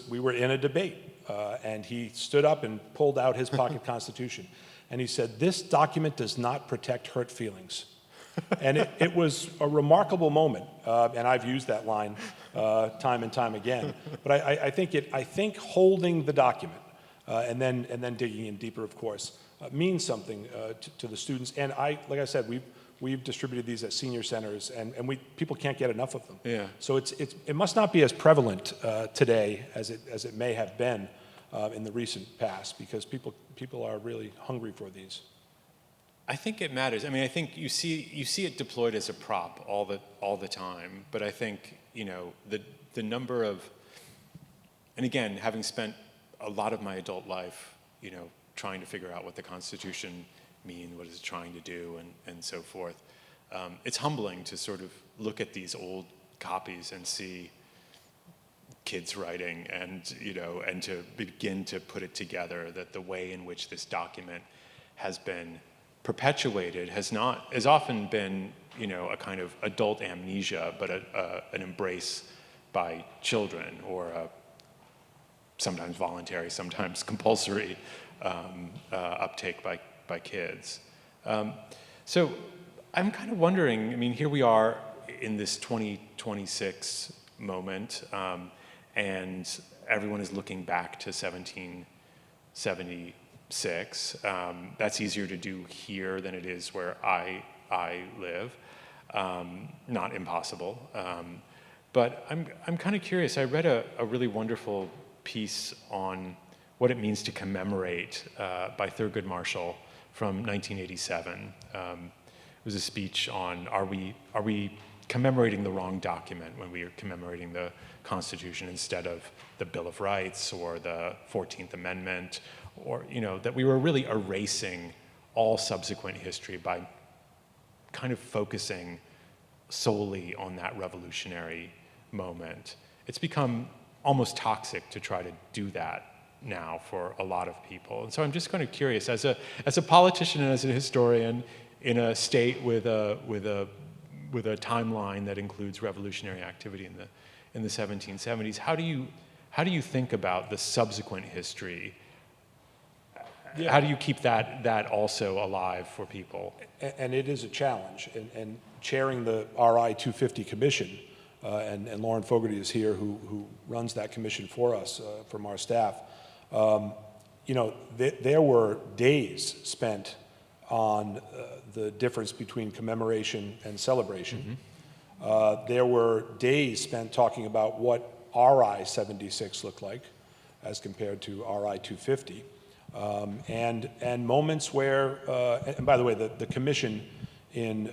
we were in a debate, and he stood up and pulled out his pocket constitution, and he said, "This document does not protect hurt feelings." And it was a remarkable moment, and I've used that line time and time again. But I think holding the document and then digging in deeper, of course, means something to the students. And like I said, we've distributed these at senior centers, and people can't get enough of them. Yeah. So it must not be as prevalent today as it may have been in the recent past, because people are really hungry for these. I think it matters. I mean, I think you see it deployed as a prop all the time. But I think, you know, the number of, and again, having spent a lot of my adult life, you know, trying to figure out what the Constitution means, what is it trying to do, and so forth. It's humbling to sort of look at these old copies and see kids writing, and and to begin to put it together, that the way in which this document has been perpetuated has often been, a kind of adult amnesia, but an embrace by children, or sometimes voluntary, sometimes compulsory uptake by kids. So I'm kind of wondering, I mean, here we are, in this 2026 moment, and everyone is looking back to 1776. That's easier to do here than it is where I live. Not impossible. But I'm kind of curious. I read a really wonderful piece on what it means to commemorate by Thurgood Marshall from 1987. It was a speech on are we commemorating the wrong document when we are commemorating the Constitution instead of the Bill of Rights or the 14th Amendment, or that we were really erasing all subsequent history by kind of focusing solely on that revolutionary moment. It's become almost toxic to try to do that now for a lot of people. And so I'm just kind of curious, as a politician and as a historian in a state with a timeline that includes revolutionary activity in the 1770s, how do you think about the subsequent history? Yeah. How do you keep that also alive for people? And it is a challenge. And chairing the RI 250 Commission, and Lauren Fogarty is here, who runs that commission for us, from our staff. There were days spent on the difference between commemoration and celebration. Mm-hmm. There were days spent talking about what RI 76 looked like as compared to RI 250. And moments where, and by the way, the commission in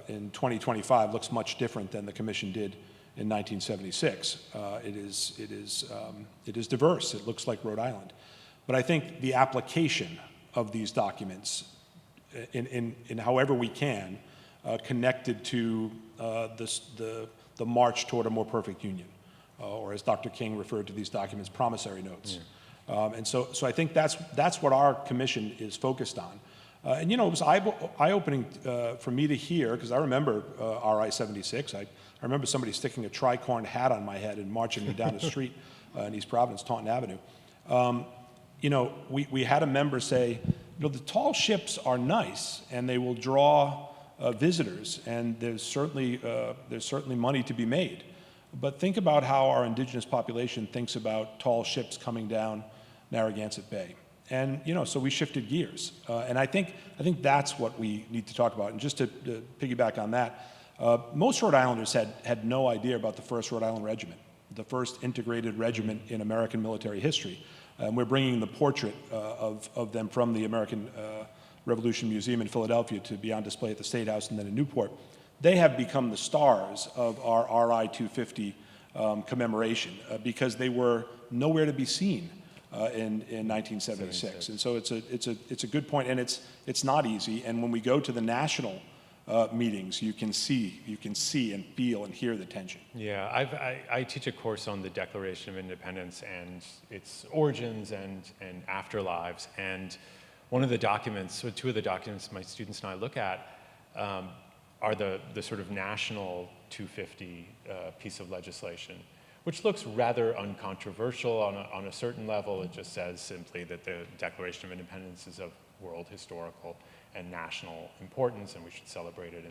2025 looks much different than the commission did in 1976. It is diverse. It looks like Rhode Island. But I think the application of these documents in however we can, connected to the march toward a more perfect union, or as Dr. King referred to these documents, promissory notes. Yeah. And so I think that's what our commission is focused on. And it was eye-opening for me to hear, because I remember RI 76. I remember somebody sticking a tricorn hat on my head and marching me down the street in East Providence, Taunton Avenue. We had a member say, the tall ships are nice and they will draw visitors, and there's certainly money to be made. But think about how our indigenous population thinks about tall ships coming down Narragansett Bay. And, so we shifted gears. And I think that's what we need to talk about. And just to piggyback on that, most Rhode Islanders had no idea about the 1st Rhode Island Regiment, the first integrated regiment in American military history. And we're bringing the portrait of them from the American Revolution Museum in Philadelphia to be on display at the State House and then in Newport. They have become the stars of our RI 250 commemoration because they were nowhere to be seen in 1976. And so it's a good point, and it's not easy. And when we go to the national meetings, you can see and feel and hear the tension. Yeah, I teach a course on the Declaration of Independence and its origins and afterlives. And one of the documents, or two of the documents my students and I look at are the sort of national 250 piece of legislation, which looks rather uncontroversial on a certain level. It just says simply that the Declaration of Independence is of world historical and national importance, and we should celebrate it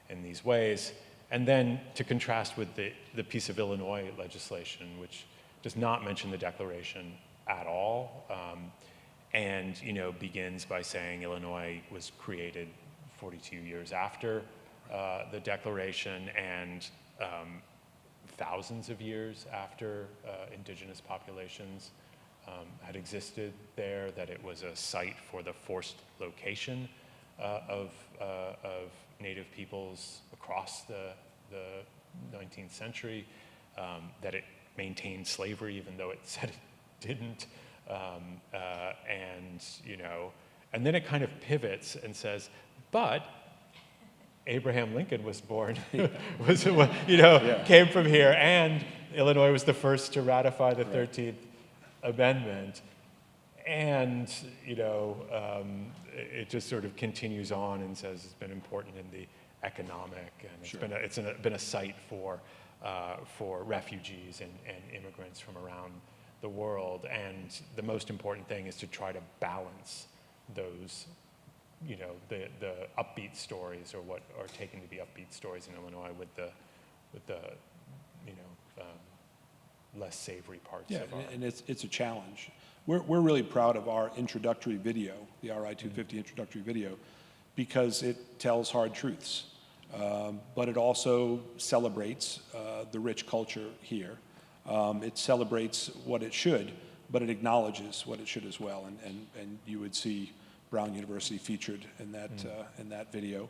in these ways. And then to contrast with the piece of Illinois legislation, which does not mention the Declaration at all, and begins by saying Illinois was created 42 years after the Declaration, and thousands of years after indigenous populations had existed there, that it was a site for the forced location of Native peoples across the 19th century, that it maintained slavery even though it said it didn't, and then it kind of pivots and says, but Abraham Lincoln was born, came from here, and Illinois was the first to ratify the 13th Amendment. And, it just sort of continues on and says it's been important in the economic, and it's been a site for refugees and immigrants from around the world. And the most important thing is to try to balance those the upbeat stories, or what are taken to be upbeat stories in Illinois, with the less savory parts of our. And it's a challenge. We're really proud of our introductory video, the RI-250 introductory video, because it tells hard truths, but it also celebrates the rich culture here. It celebrates what it should, but it acknowledges what it should as well. And you would see Brown University featured in that video,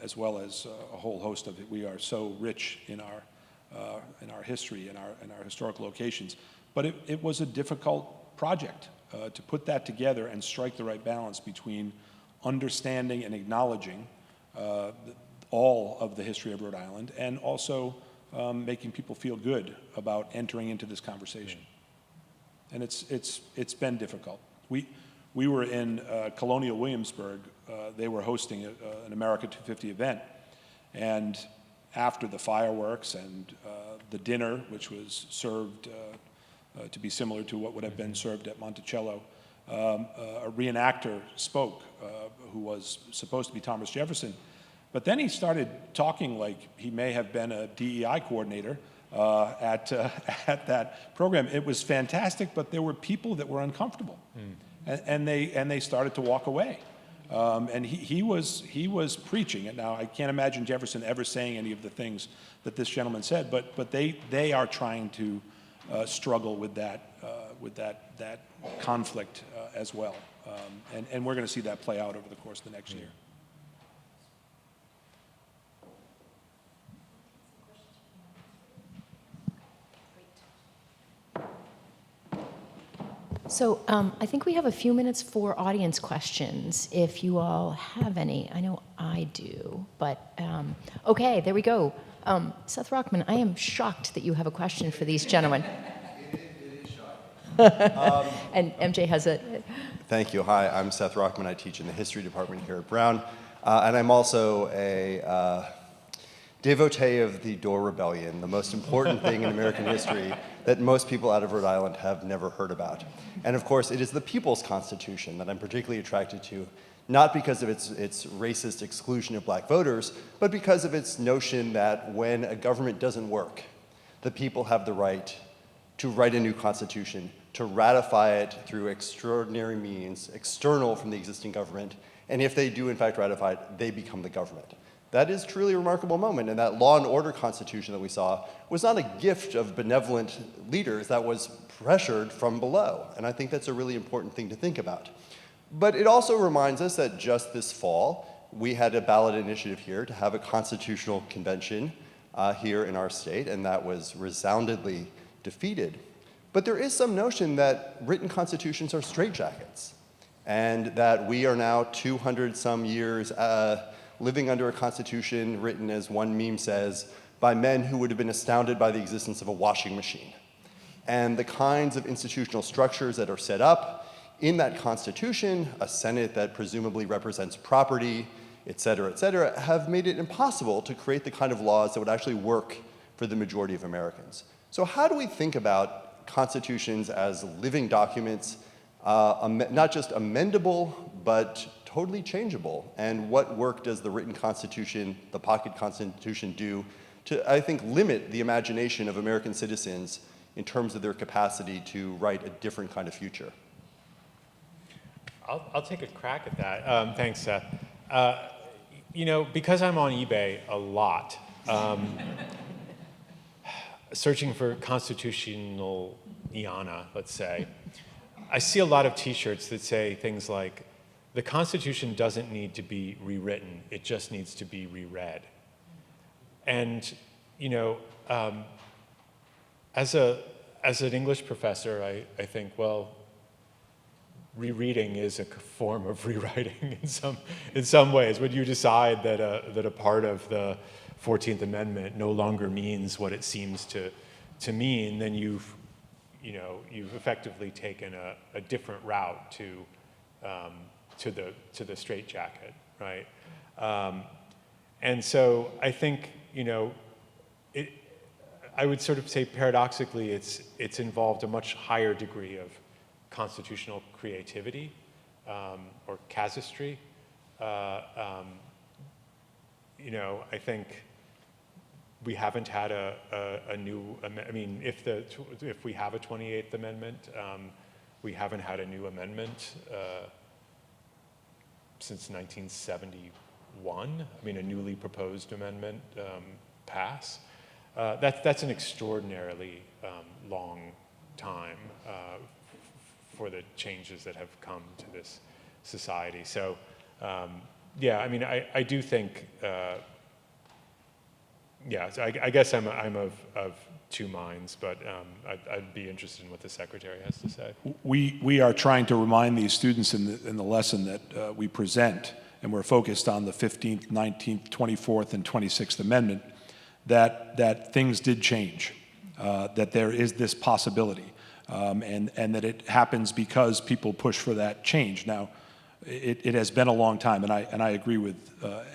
as well as a whole host of it. We are so rich in our history, in our historical locations. But it was a difficult project to put that together and strike the right balance between understanding and acknowledging all of the history of Rhode Island, and also making people feel good about entering into this conversation. And it's been difficult. We were in Colonial Williamsburg. They were hosting an America 250 event, and after the fireworks and the dinner, which was served to be similar to what would have been served at Monticello, a reenactor spoke who was supposed to be Thomas Jefferson, but then he started talking like he may have been a DEI coordinator at that program. It was fantastic, but there were people that were uncomfortable, and they started to walk away. And he was preaching it. Now, I can't imagine Jefferson ever saying any of the things that this gentleman said, but they are trying to struggle with that conflict as well. And we're going to see that play out over the course of the next year. So I think we have a few minutes for audience questions, if you all have any. I know I do, but okay, there we go. Seth Rockman, I am shocked that you have a question for these gentlemen. It is shocking. And MJ has a... Thank you. Hi, I'm Seth Rockman. I teach in the history department here at Brown. And I'm also a devotee of the Dorr Rebellion, the most important thing in American history that most people out of Rhode Island have never heard about. And of course, it is the People's Constitution that I'm particularly attracted to, not because of its racist exclusion of black voters, but because of its notion that when a government doesn't work, the people have the right to write a new constitution, to ratify it through extraordinary means, external from the existing government, and if they do in fact ratify it, they become the government. That is truly a remarkable moment, and that law and order constitution that we saw was not a gift of benevolent leaders, that was pressured from below, and I think that's a really important thing to think about. But it also reminds us that just this fall, we had a ballot initiative here to have a constitutional convention here in our state, and that was resoundingly defeated. But there is some notion that written constitutions are straitjackets, and that we are now 200 some years living under a constitution written, as one meme says, by men who would have been astounded by the existence of a washing machine. And the kinds of institutional structures that are set up in that constitution, a Senate that presumably represents property, et cetera, have made it impossible to create the kind of laws that would actually work for the majority of Americans. So how do we think about constitutions as living documents, not just amendable, but totally changeable? And what work does the written constitution, the pocket constitution, do to, I think, limit the imagination of American citizens in terms of their capacity to write a different kind of future? I'll take a crack at that. Thanks, Seth. Because I'm on eBay a lot, searching for constitutional IANA, let's say, I see a lot of t-shirts that say things like, the Constitution doesn't need to be rewritten, it just needs to be reread. And, as an English professor, I think, well, rereading is a form of rewriting in some ways. When you decide that a part of the 14th Amendment no longer means what it seems to mean, then you've effectively taken a different route to the straitjacket, right? And so I think, I would sort of say paradoxically, it's involved a much higher degree of constitutional creativity or casuistry You know, I think we haven't had a new, I mean, if we have a 28th Amendment, we haven't had a new amendment since 1971. I mean, a newly proposed amendment pass. That's an extraordinarily long time for the changes that have come to this society. So, yeah, I mean, I do think, yeah, so I guess I'm of two minds, but I'd be interested in what the Secretary has to say. We are trying to remind these students in the lesson that we present, and we're focused on the 15th, 19th, 24th, and 26th Amendment, that things did change, that there is this possibility, and that it happens because people push for that change. Now, it has been a long time, and I agree with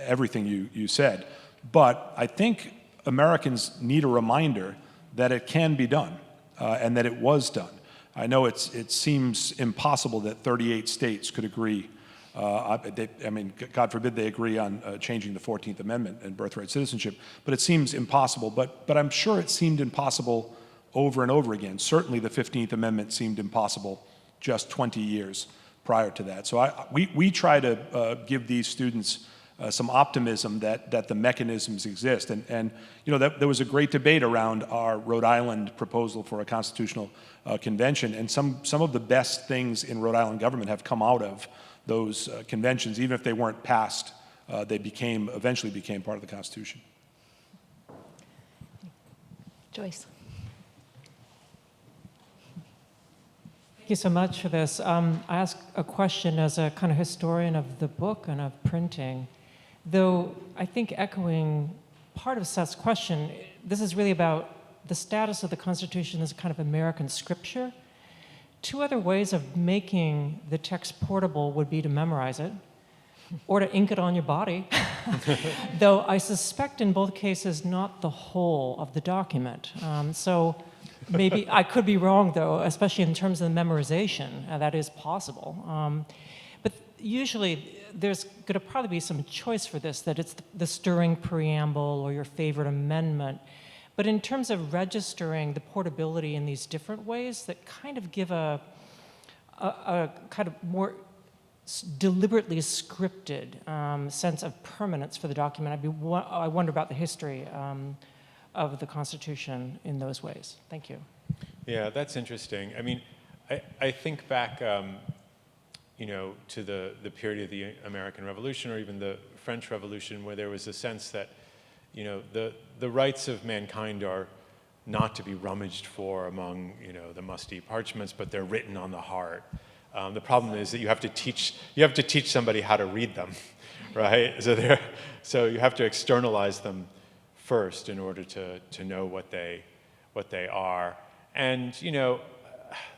everything you said, but I think Americans need a reminder that it can be done, and that it was done. I know it seems impossible that 38 states could agree. I mean, God forbid they agree on changing the 14th Amendment and birthright citizenship, but it seems impossible. But I'm sure it seemed impossible over and over again. Certainly the 15th Amendment seemed impossible just 20 years prior to that. So we try to give these students some optimism that the mechanisms exist. And you know, there was a great debate around our Rhode Island proposal for a constitutional convention, and some of the best things in Rhode Island government have come out of those conventions. Even if they weren't passed, they eventually became part of the Constitution. Joyce. Thank you so much for this. I ask a question as a kind of historian of the book and of printing. Though I think echoing part of Seth's question, this is really about the status of the Constitution as a kind of American scripture. Two other ways of making the text portable would be to memorize it or to ink it on your body, though I suspect in both cases not the whole of the document. So maybe I could be wrong, though, especially in terms of the memorization. That is possible. But usually there's going to probably be some choice for this, that it's the stirring preamble or your favorite amendment. But in terms of registering the portability in these different ways that kind of give a kind of more deliberately scripted sense of permanence for the document, I wonder about the history of the Constitution in those ways. Thank you. Yeah, that's interesting. I mean, I think back, you know, to the period of the American Revolution or even the French Revolution, where there was a sense that, you know, the rights of mankind are not to be rummaged for among, you know, the musty parchments, but they're written on the heart. The problem is that you have to teach somebody how to read them, right? So you have to externalize them first in order to know what they are. And you know,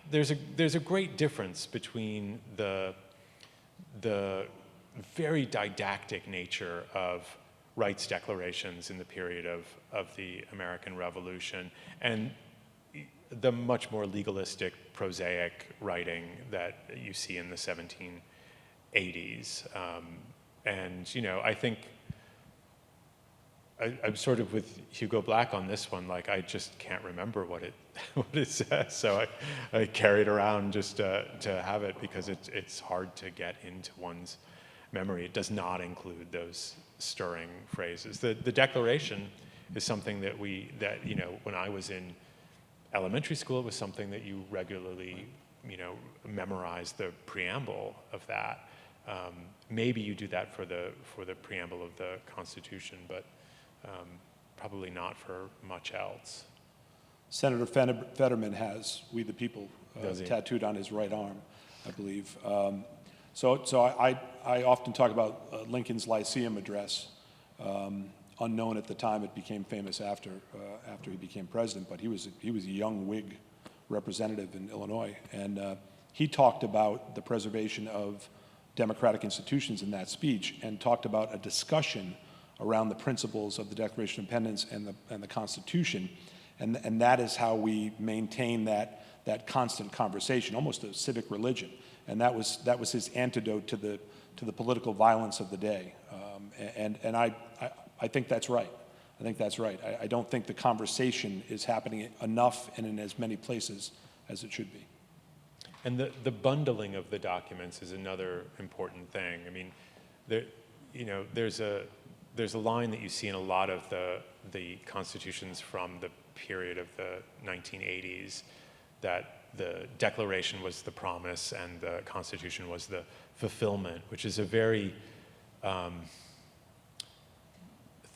there's a great difference between the very didactic nature of rights declarations in the period of the American Revolution and the much more legalistic, prosaic writing that you see in the 1780s. And you know, I think I'm sort of with Hugo Black on this one. Like, I just can't remember what it says, so I carry it around just to have it because it's hard to get into one's memory. It does not include those stirring phrases. The Declaration is something that you know, when I was in elementary school, it was something that you regularly, you know, memorized the preamble of that. Maybe you do that for the preamble of the Constitution, but probably not for much else. Senator Fetterman has "We the People" tattooed on his right arm, I believe. So I often talk about Lincoln's Lyceum address, unknown at the time. It became famous after he became president, but he was a young Whig representative in Illinois, and he talked about the preservation of democratic institutions in that speech, and talked about a discussion around the principles of the Declaration of Independence and the Constitution, and that is how we maintain that constant conversation, almost a civic religion. And that was his antidote to to the political violence of the day. And I think that's right. I think that's right. I don't think the conversation is happening enough and in as many places as it should be. And the bundling of the documents is another important thing. I mean, there's a line that you see in a lot of the constitutions from the period of the 1980s, that the Declaration was the promise and the Constitution was the fulfillment, which is a very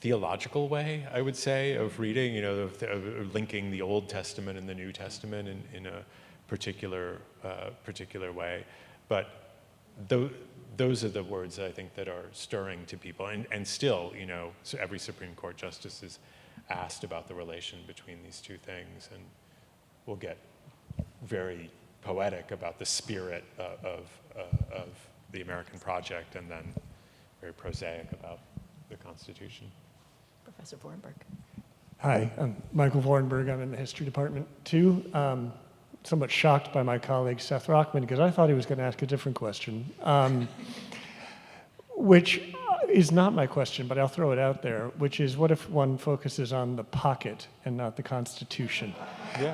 theological way, I would say, of reading, of linking the Old Testament and the New Testament in a particular way. But those are the words I think that are stirring to people. And still, so every Supreme Court justice is asked about the relation between these two things, and we'll get very poetic about the spirit of the American project, and then very prosaic about the Constitution. Professor Vorenberg. Hi, I'm Michael Vorenberg. I'm in the history department too. Somewhat shocked by my colleague Seth Rockman, because I thought he was going to ask a different question, which is not my question, but I'll throw it out there, which is, what if one focuses on the pocket and not the Constitution? Yeah.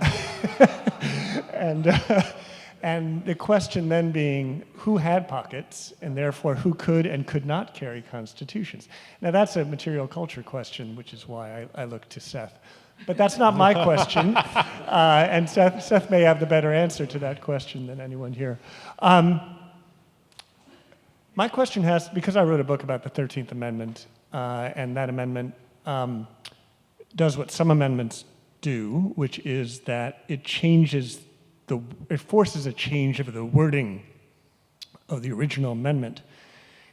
And the question then being, who had pockets, and therefore who could and could not carry constitutions? Now that's a material culture question, which is why I look to Seth. But that's not my question, and Seth may have the better answer to that question than anyone here. My question has, because I wrote a book about the 13th Amendment, and that amendment does what some amendments do, which is that it forces a change of the wording of the original amendment.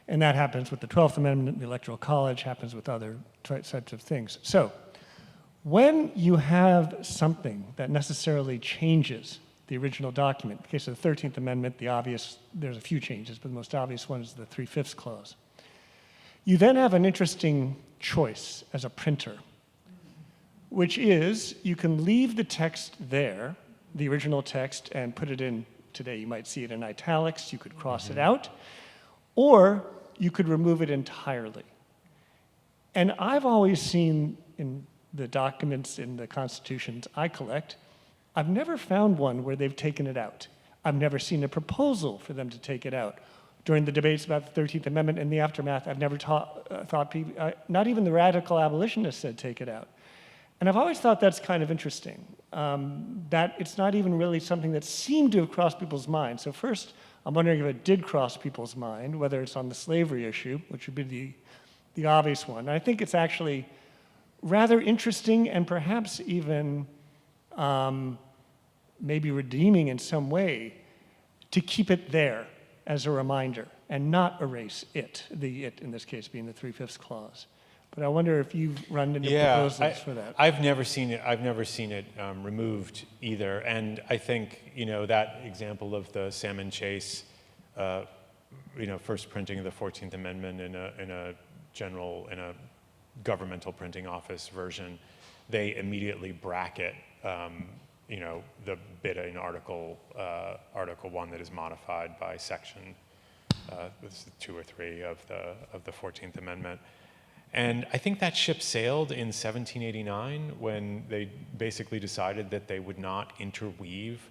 And that happens with the 12th Amendment, the Electoral College, happens with other types of things. So when you have something that necessarily changes the original document, in the case of the 13th Amendment, there's a few changes, but the most obvious one is the 3/5 clause. You then have an interesting choice as a printer, which is you can leave the text there, the original text, and put it in, today you might see it in italics, you could cross it out, or you could remove it entirely. And I've always seen in the documents in the constitutions I collect, I've never found one where they've taken it out. I've never seen a proposal for them to take it out. During the debates about the 13th Amendment and the aftermath, I've never thought people, not even the radical abolitionists said take it out. And I've always thought that's kind of interesting, that it's not even really something that seemed to have crossed people's minds. So first, I'm wondering if it did cross people's mind, whether it's on the slavery issue, which would be the obvious one. And I think it's actually rather interesting and perhaps even maybe redeeming in some way to keep it there as a reminder and not erase it, the it in this case being the 3/5 clause. But I wonder if you've run into proposals for that. I've never seen it removed either. And I think, that example of the Salmon Chase, first printing of the 14th Amendment in a governmental printing office version, they immediately bracket, the bit in Article 1 that is modified by Section 2 or 3 of the 14th Amendment. And I think that ship sailed in 1789 when they basically decided that they would not interweave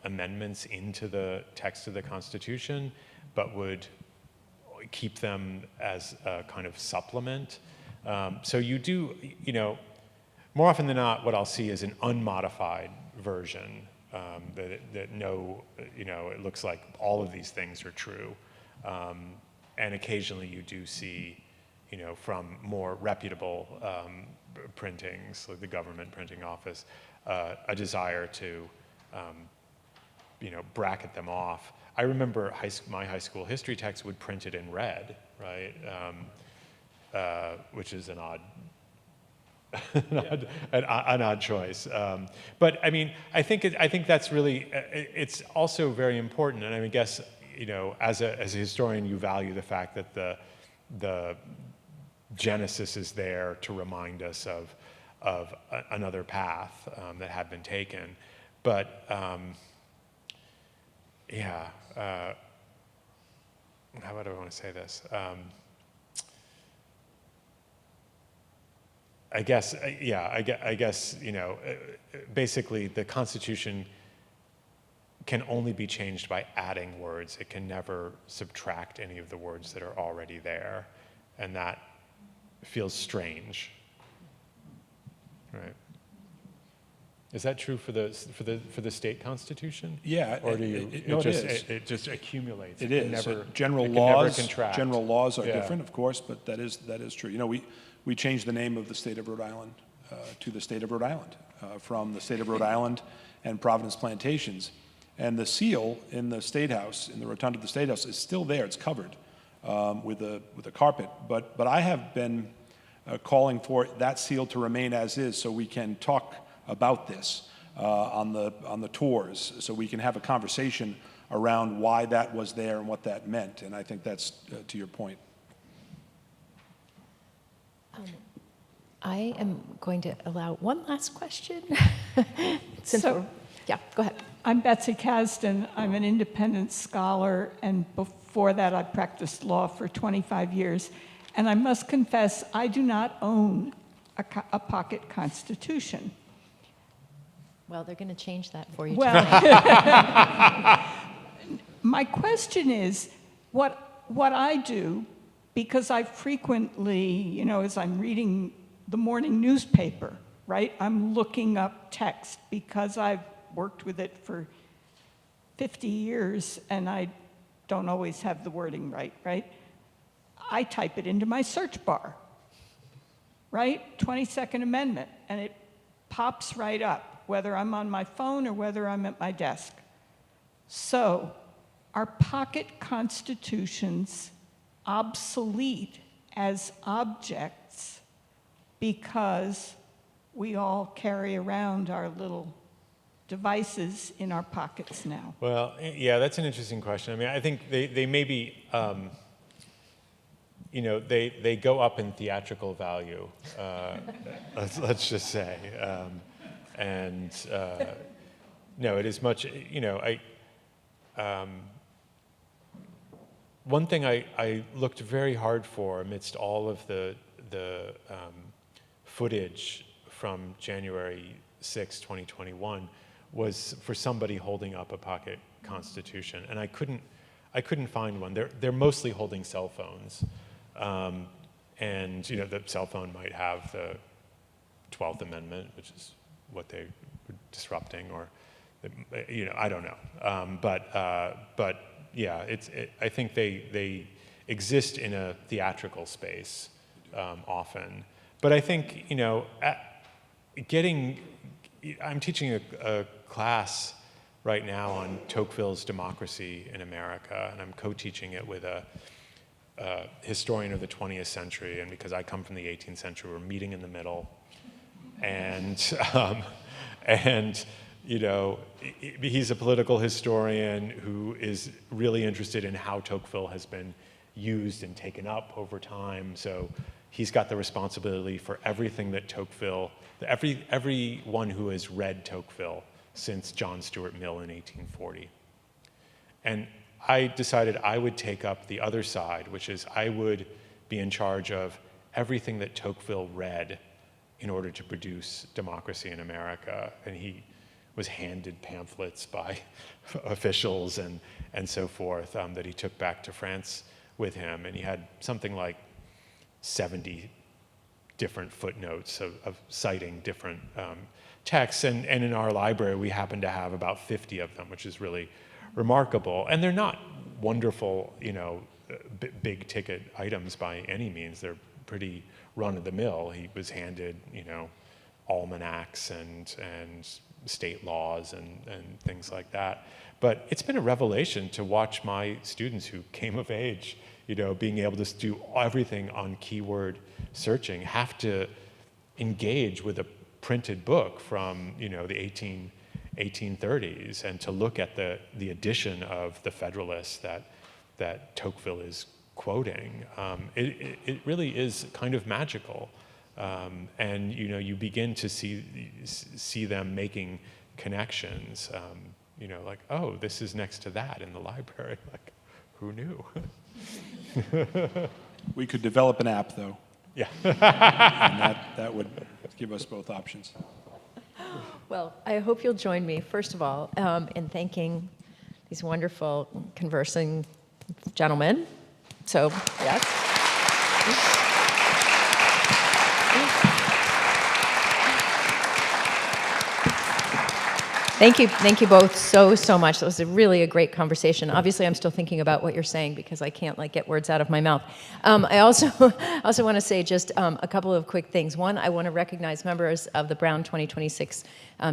amendments into the text of the Constitution, but would keep them as a kind of supplement. So you do, more often than not, what I'll see is an unmodified version it looks like all of these things are true. And occasionally you do see, from more reputable printings, like the government printing office, a desire to, bracket them off. I remember my high school history text would print it in red, right? Which is an odd, an odd choice. But I mean, I think that's really, it's also very important. And I guess, as a historian, you value the fact that the Genesis is there to remind us of another path that had been taken. But how do I want to say this? I guess, basically the Constitution can only be changed by adding words. It can never subtract any of the words that are already there, and that feels strange, right? Is that true for the state constitution? Yeah, or do you? it is. It just accumulates. It can is. Never, general it can never laws. contract. General laws are Yeah. different, of course, but that is true. You know, we changed the name of the state of Rhode Island to the state of Rhode Island from the state of Rhode Island and Providence Plantations, and the seal in the State House, in the rotunda of the State House, is still there. It's covered with a carpet. But I have been calling for that seal to remain as is, so we can talk about this on the tours, so we can have a conversation around why that was there and what that meant. And I think that's to your point. I am going to allow one last question. Yeah, go ahead. I'm Betsy Kasdan. I'm an independent scholar, and before that I practiced law for 25 years. And I must confess, I do not own a pocket constitution. Well, they're going to change that for you. Well, my question is, what I do, because I frequently, as I'm reading the morning newspaper, right, I'm looking up text because I've worked with it for 50 years and I don't always have the wording right? I type it into my search bar, right? 22nd Amendment, and it pops right up, whether I'm on my phone or whether I'm at my desk. So, are pocket constitutions obsolete as objects because we all carry around our little devices in our pockets now? Well, yeah, that's an interesting question. I mean, I think they may be, they go up in theatrical value, let's just say. No, it is much, one thing I looked very hard for amidst all of the footage from January 6, 2021, was for somebody holding up a pocket constitution, and I couldn't find one. They're mostly holding cell phones, and the cell phone might have the 12th Amendment, which is what they were disrupting, or I don't know. But yeah, I think they exist in a theatrical space often. But I think I'm teaching a class right now on Tocqueville's Democracy in America, and I'm co-teaching it with a historian of the 20th century, and because I come from the 18th century, we're meeting in the middle, and he's a political historian who is really interested in how Tocqueville has been used and taken up over time. So he's got the responsibility for everything that Tocqueville, everyone who has read Tocqueville since John Stuart Mill in 1840. And I decided I would take up the other side, which is I would be in charge of everything that Tocqueville read in order to produce Democracy in America. And he was handed pamphlets by officials and so forth that he took back to France with him. And he had something like 70 different footnotes of citing different texts. And in our library, we happen to have about 50 of them, which is really remarkable. And they're not wonderful, big ticket items by any means. They're pretty run-of-the-mill. He was handed, almanacs and state laws and things like that. But it's been a revelation to watch my students who came of age, being able to do everything on keyword searching, have to engage with a printed book from, the 1830s, and to look at the edition of the Federalist that Tocqueville is quoting. It really is kind of magical. And you begin to see them making connections, like, oh, this is next to that in the library. Like, who knew? We could develop an app, though. Yeah. And that would give us both options. Well, I hope you'll join me, first of all, in thanking these wonderful conversing gentlemen. So, yes. Thank you both so much. That was really a great conversation. Obviously, I'm still thinking about what you're saying because I can't get words out of my mouth. I also want to say just a couple of quick things. One, I want to recognize members of the Brown 2026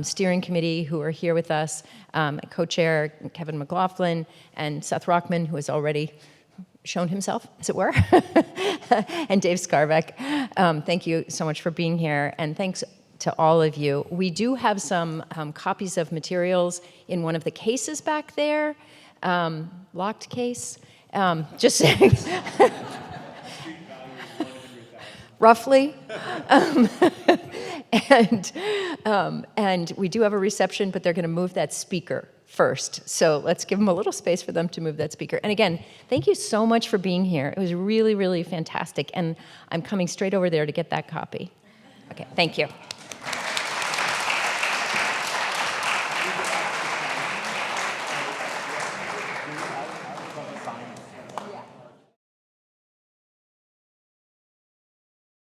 steering committee who are here with us, co-chair Kevin McLaughlin and Seth Rockman, who has already shown himself, as it were, and Dave Skarbeck. Thank you so much for being here, and thanks to all of you. We do have some copies of materials in one of the cases back there, locked case, just saying, roughly. And we do have a reception, but they're going to move that speaker first. So let's give them a little space for them to move that speaker. And again, thank you so much for being here. It was really, really fantastic. And I'm coming straight over there to get that copy. Okay, thank you.